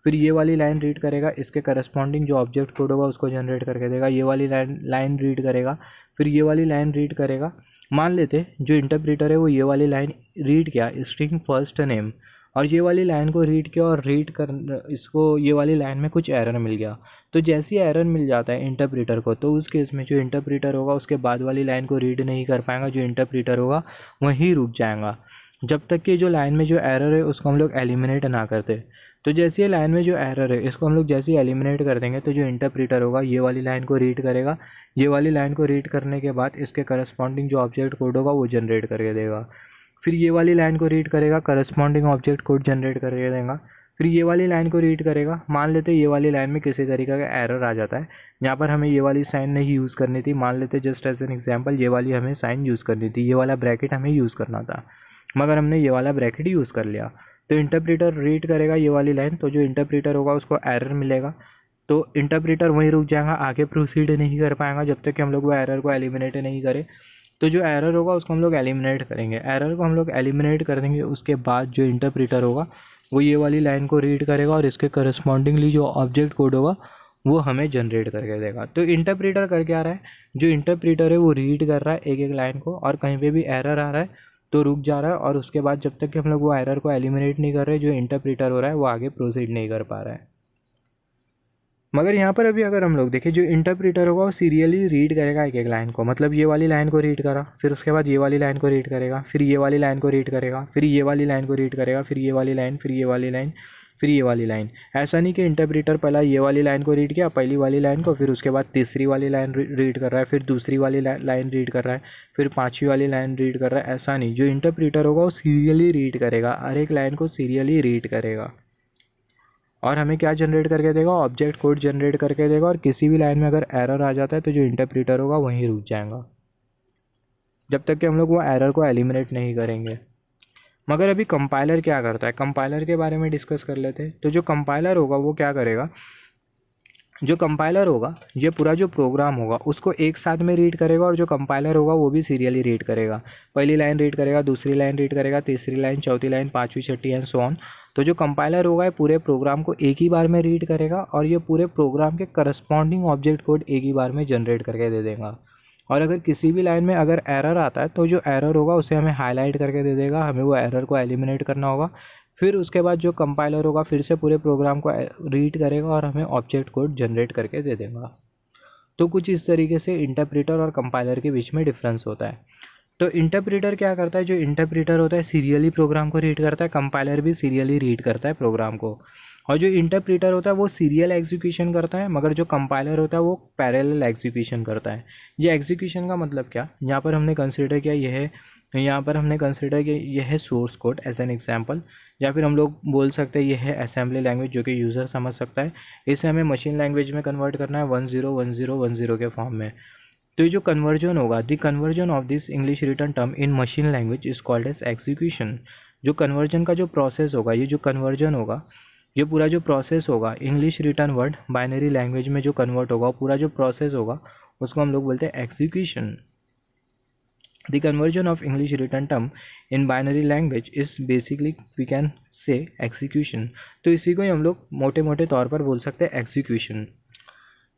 फिर ये वाली लाइन रीड करेगा, इसके करस्पॉन्डिंग जो ऑब्जेक्ट कोड होगा उसको जनरेट करके देगा। ये वाली लाइन रीड करेगा, फिर ये वाली लाइन रीड करेगा। मान लेते जो इंटरप्रेटर है वो ये वाली लाइन रीड किया, स्ट्रिंग फर्स्ट नेम, और ये वाली लाइन को रीड किया, और रीड कर इसको ये वाली लाइन में कुछ एरर मिल गया। तो जैसे ही एरर मिल जाता है इंटरप्रेटर को, तो उस केस में जो इंटरप्रेटर होगा उसके बाद वाली लाइन को रीड नहीं कर पाएगा, जो इंटरप्रेटर होगा वहीं रुक जाएगा, जब तक कि जो लाइन में जो एरर है उसको हम लोग एलिमिनेट ना करते। तो जैसे ये लाइन में जो एरर है इसको हम लोग जैसे ही एलिमिनेट कर देंगे तो जो इंटरप्रेटर होगा ये वाली लाइन को रीड करेगा। ये वाली लाइन को रीड करने के बाद इसके करस्पॉन्डिंग जो ऑब्जेक्ट कोड होगा वो जनरेट करके देगा। फिर ये वाली लाइन को रीड करेगा, करस्पॉन्डिंग ऑब्जेक्ट कोड जनरेट करके देगा। फिर ये वाली लाइन को रीड करेगा। मान लेते ये वाली लाइन में किसी तरीके का एरर आ जाता है, यहाँ पर हमें ये वाली साइन नहीं यूज़ करनी थी। मान लेते जस्ट एज एन एग्जांपल ये वाली हमें साइन यूज़ करनी थी, ये वाला ब्रैकेट हमें यूज़ करना था, मगर हमने ये वाला ब्रैकेट यूज़ कर लिया। तो इंटरप्रेटर रीड करेगा ये वाली लाइन, तो जो इंटरप्रेटर होगा उसको एरर मिलेगा। तो इंटरप्रेटर वहीं रुक जाएगा, आगे प्रोसीड नहीं कर पाएगा जब तक कि हम लोग वो एरर को एलिमिनेट नहीं करें। तो जो एरर होगा उसको हम लोग एलिमिनेट करेंगे। एरर को हम लोग एलिमिनेट कर देंगे, उसके बाद जो इंटरप्रेटर होगा वो ये वाली लाइन को रीड करेगा और इसके करस्पॉन्डिंगली जो ऑब्जेक्ट कोड होगा वो हमें जनरेट करके देगा। तो इंटरप्रेटर कर क्या रहा है, जो इंटरप्रेटर है वो रीड कर रहा है एक एक लाइन को, और कहीं पे भी एरर आ रहा है तो रुक जा रहा है, और उसके बाद जब तक कि हम लोग वो एरर को एलिमिनेट नहीं कर रहे, जो इंटरप्रेटर हो रहा है वो आगे प्रोसीड नहीं कर पा रहा है। मगर यहाँ पर अभी अगर हम लोग देखें, जो इंटरप्रेटर होगा वो सीरियली रीड करेगा एक एक लाइन को। मतलब ये वाली लाइन को रीड करा, फिर उसके बाद ये वाली लाइन को रीड करेगा, फिर ये वाली लाइन को रीड करेगा, फिर ये वाली लाइन को रीड करेगा, फिर ये वाली लाइन, फिर ये वाली लाइन, फिर ये वाली लाइन। ऐसा नहीं कि इंटरप्रेटर पहला ये वाली लाइन को रीड किया, पहली वाली लाइन को, फिर उसके बाद तीसरी वाली लाइन रीड कर रहा है, फिर दूसरी वाली लाइन रीड कर रहा है, फिर पांचवी वाली लाइन रीड कर रहा है। ऐसा नहीं, जो इंटरप्रेटर होगा वो सीरियली रीड करेगा, हर एक लाइन को सीरियली रीड करेगा और हमें क्या जनरेट करके देगा, ऑब्जेक्ट कोड जनरेट करके देगा। और किसी भी लाइन में अगर एरर आ जाता है तो जो इंटरप्रेटर होगा वहीं रुक जाएगा जब तक कि हम लोग वो एरर को एलिमिनेट नहीं करेंगे। मगर अभी कंपाइलर क्या करता है, कंपाइलर के बारे में डिस्कस कर लेते हैं। तो जो कंपाइलर होगा वो क्या करेगा, जो कंपाइलर होगा ये पूरा जो प्रोग्राम होगा उसको एक साथ में रीड करेगा, और जो कंपाइलर होगा वो भी सीरियली रीड करेगा। पहली लाइन रीड करेगा, दूसरी लाइन रीड करेगा, तीसरी लाइन, चौथी लाइन, पाँचवीं, छठी एंड सो ऑन। तो जो कंपाइलर होगा ये पूरे प्रोग्राम को एक ही बार में रीड करेगा, और ये पूरे प्रोग्राम के करस्पॉन्डिंग ऑब्जेक्ट कोड एक ही बार में जनरेट करके दे देगा। और अगर किसी भी लाइन में अगर एरर आता है तो जो एरर होगा उसे हमें हाईलाइट करके दे देगा, हमें वो एरर को एलिमिनेट करना होगा। फिर उसके बाद जो कंपाइलर होगा फिर से पूरे प्रोग्राम को रीड करेगा और हमें ऑब्जेक्ट कोड जनरेट करके दे देगा। तो कुछ इस तरीके से इंटरप्रेटर और कंपाइलर के बीच में डिफरेंस होता है। तो इंटरप्रेटर क्या करता है, जो इंटरप्रेटर होता है सीरियली प्रोग्राम को रीड करता है, कंपाइलर भी सीरियली रीड करता है प्रोग्राम को। और जो इंटरप्रेटर होता है वो सीरियल एग्जीक्यूशन करता है, मगर जो कंपाइलर होता है वो पैरेलल एग्जीक्यूशन करता है। ये एग्जीक्यूशन का मतलब क्या, यहाँ पर हमने कंसिडर किया यह है source code as an example, या फिर हम लोग बोल सकते हैं यह है असेंबली लैंग्वेज जो कि यूज़र समझ सकता है। इसे हमें मशीन लैंग्वेज में कन्वर्ट करना है 101010 के फॉर्म में। तो ये जो कन्वर्जन होगा, the conversion of this English written term in machine language is called as execution. जो कन्वर्जन का जो प्रोसेस होगा, ये जो कन्वर्जन होगा, ये पूरा जो प्रोसेस होगा English written word binary language में जो कन्वर्ट होगा, पूरा जो प्रोसेस होगा उसको हम लोग बोलते हैं execution. The conversion of English written term in binary language is basically we can say execution. तो इसी को ही हम लोग मोटे मोटे तौर पर बोल सकते हैं एग्जीक्यूशन।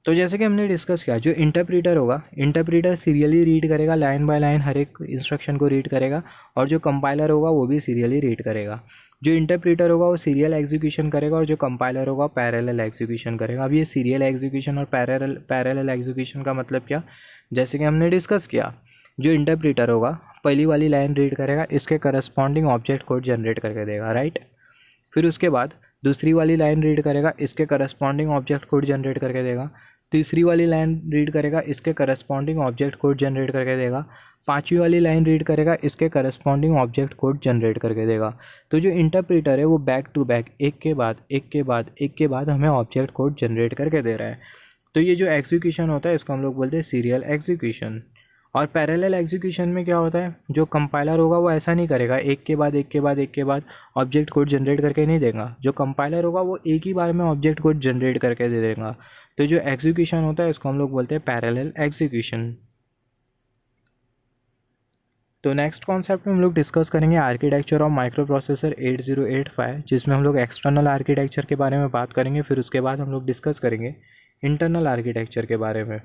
तो जैसे कि हमने डिस्कस किया, जो इंटरप्रेटर होगा, इंटरप्रेटर सीरियली रीड करेगा, लाइन बाय लाइन हर एक इंस्ट्रक्शन को रीड करेगा, और जो कंपाइलर होगा वो भी सीरियली रीड करेगा। जो इंटरप्रेटर होगा वो सीरियल एग्जीक्यूशन करेगा, और जो कंपाइलर होगा पैरेलल एग्जीक्यूशन करेगा। अब ये सीरियल एग्जीक्यूशन और पैरेलल एग्जीक्यूशन का मतलब क्या, जैसे कि हमने डिस्कस किया, जो इंटरप्रेटर होगा पहली वाली लाइन रीड करेगा, इसके करस्पॉन्डिंग ऑब्जेक्ट कोड जनरेट करके देगा, राइट। फिर उसके बाद दूसरी वाली लाइन रीड करेगा, इसके करस्पॉन्डिंग ऑब्जेक्ट कोड जनरेट करके देगा। तीसरी वाली लाइन रीड करेगा, इसके करस्पॉन्डिंग ऑब्जेक्ट कोड जनरेट करके देगा। पांचवी वाली लाइन रीड करेगा, इसके करस्पॉन्डिंग ऑब्जेक्ट कोड जनरेट करके देगा। तो जो इंटरप्रेटर है वो बैक टू बैक एक के बाद हमें ऑब्जेक्ट कोड जनरेट करके दे रहा है। तो ये जो एग्जीक्यूशन होता है इसको हम लोग बोलते हैं सीरियल एग्जीक्यूशन। और पैरेलल एग्जीक्यूशन में क्या होता है, जो कंपाइलर होगा वो ऐसा नहीं करेगा, एक के बाद ऑब्जेक्ट कोड जनरेट करके नहीं देगा। जो कंपाइलर होगा वो एक ही बार में ऑब्जेक्ट कोड जनरेट करके दे देगा। तो जो एग्जीक्यूशन होता है इसको हम लोग बोलते हैं पैरेलल एग्जीक्यूशन। तो नेक्स्ट कॉन्सेप्ट में हम लोग डिस्कस करेंगे आर्किटेक्चर ऑफ माइक्रो प्रोसेसर 8085, जिसमें हम लोग एक्सटर्नल आर्किटेक्चर के बारे में बात करेंगे। फिर उसके बाद हम लोग डिस्कस करेंगे इंटरनल आर्किटेक्चर के बारे में।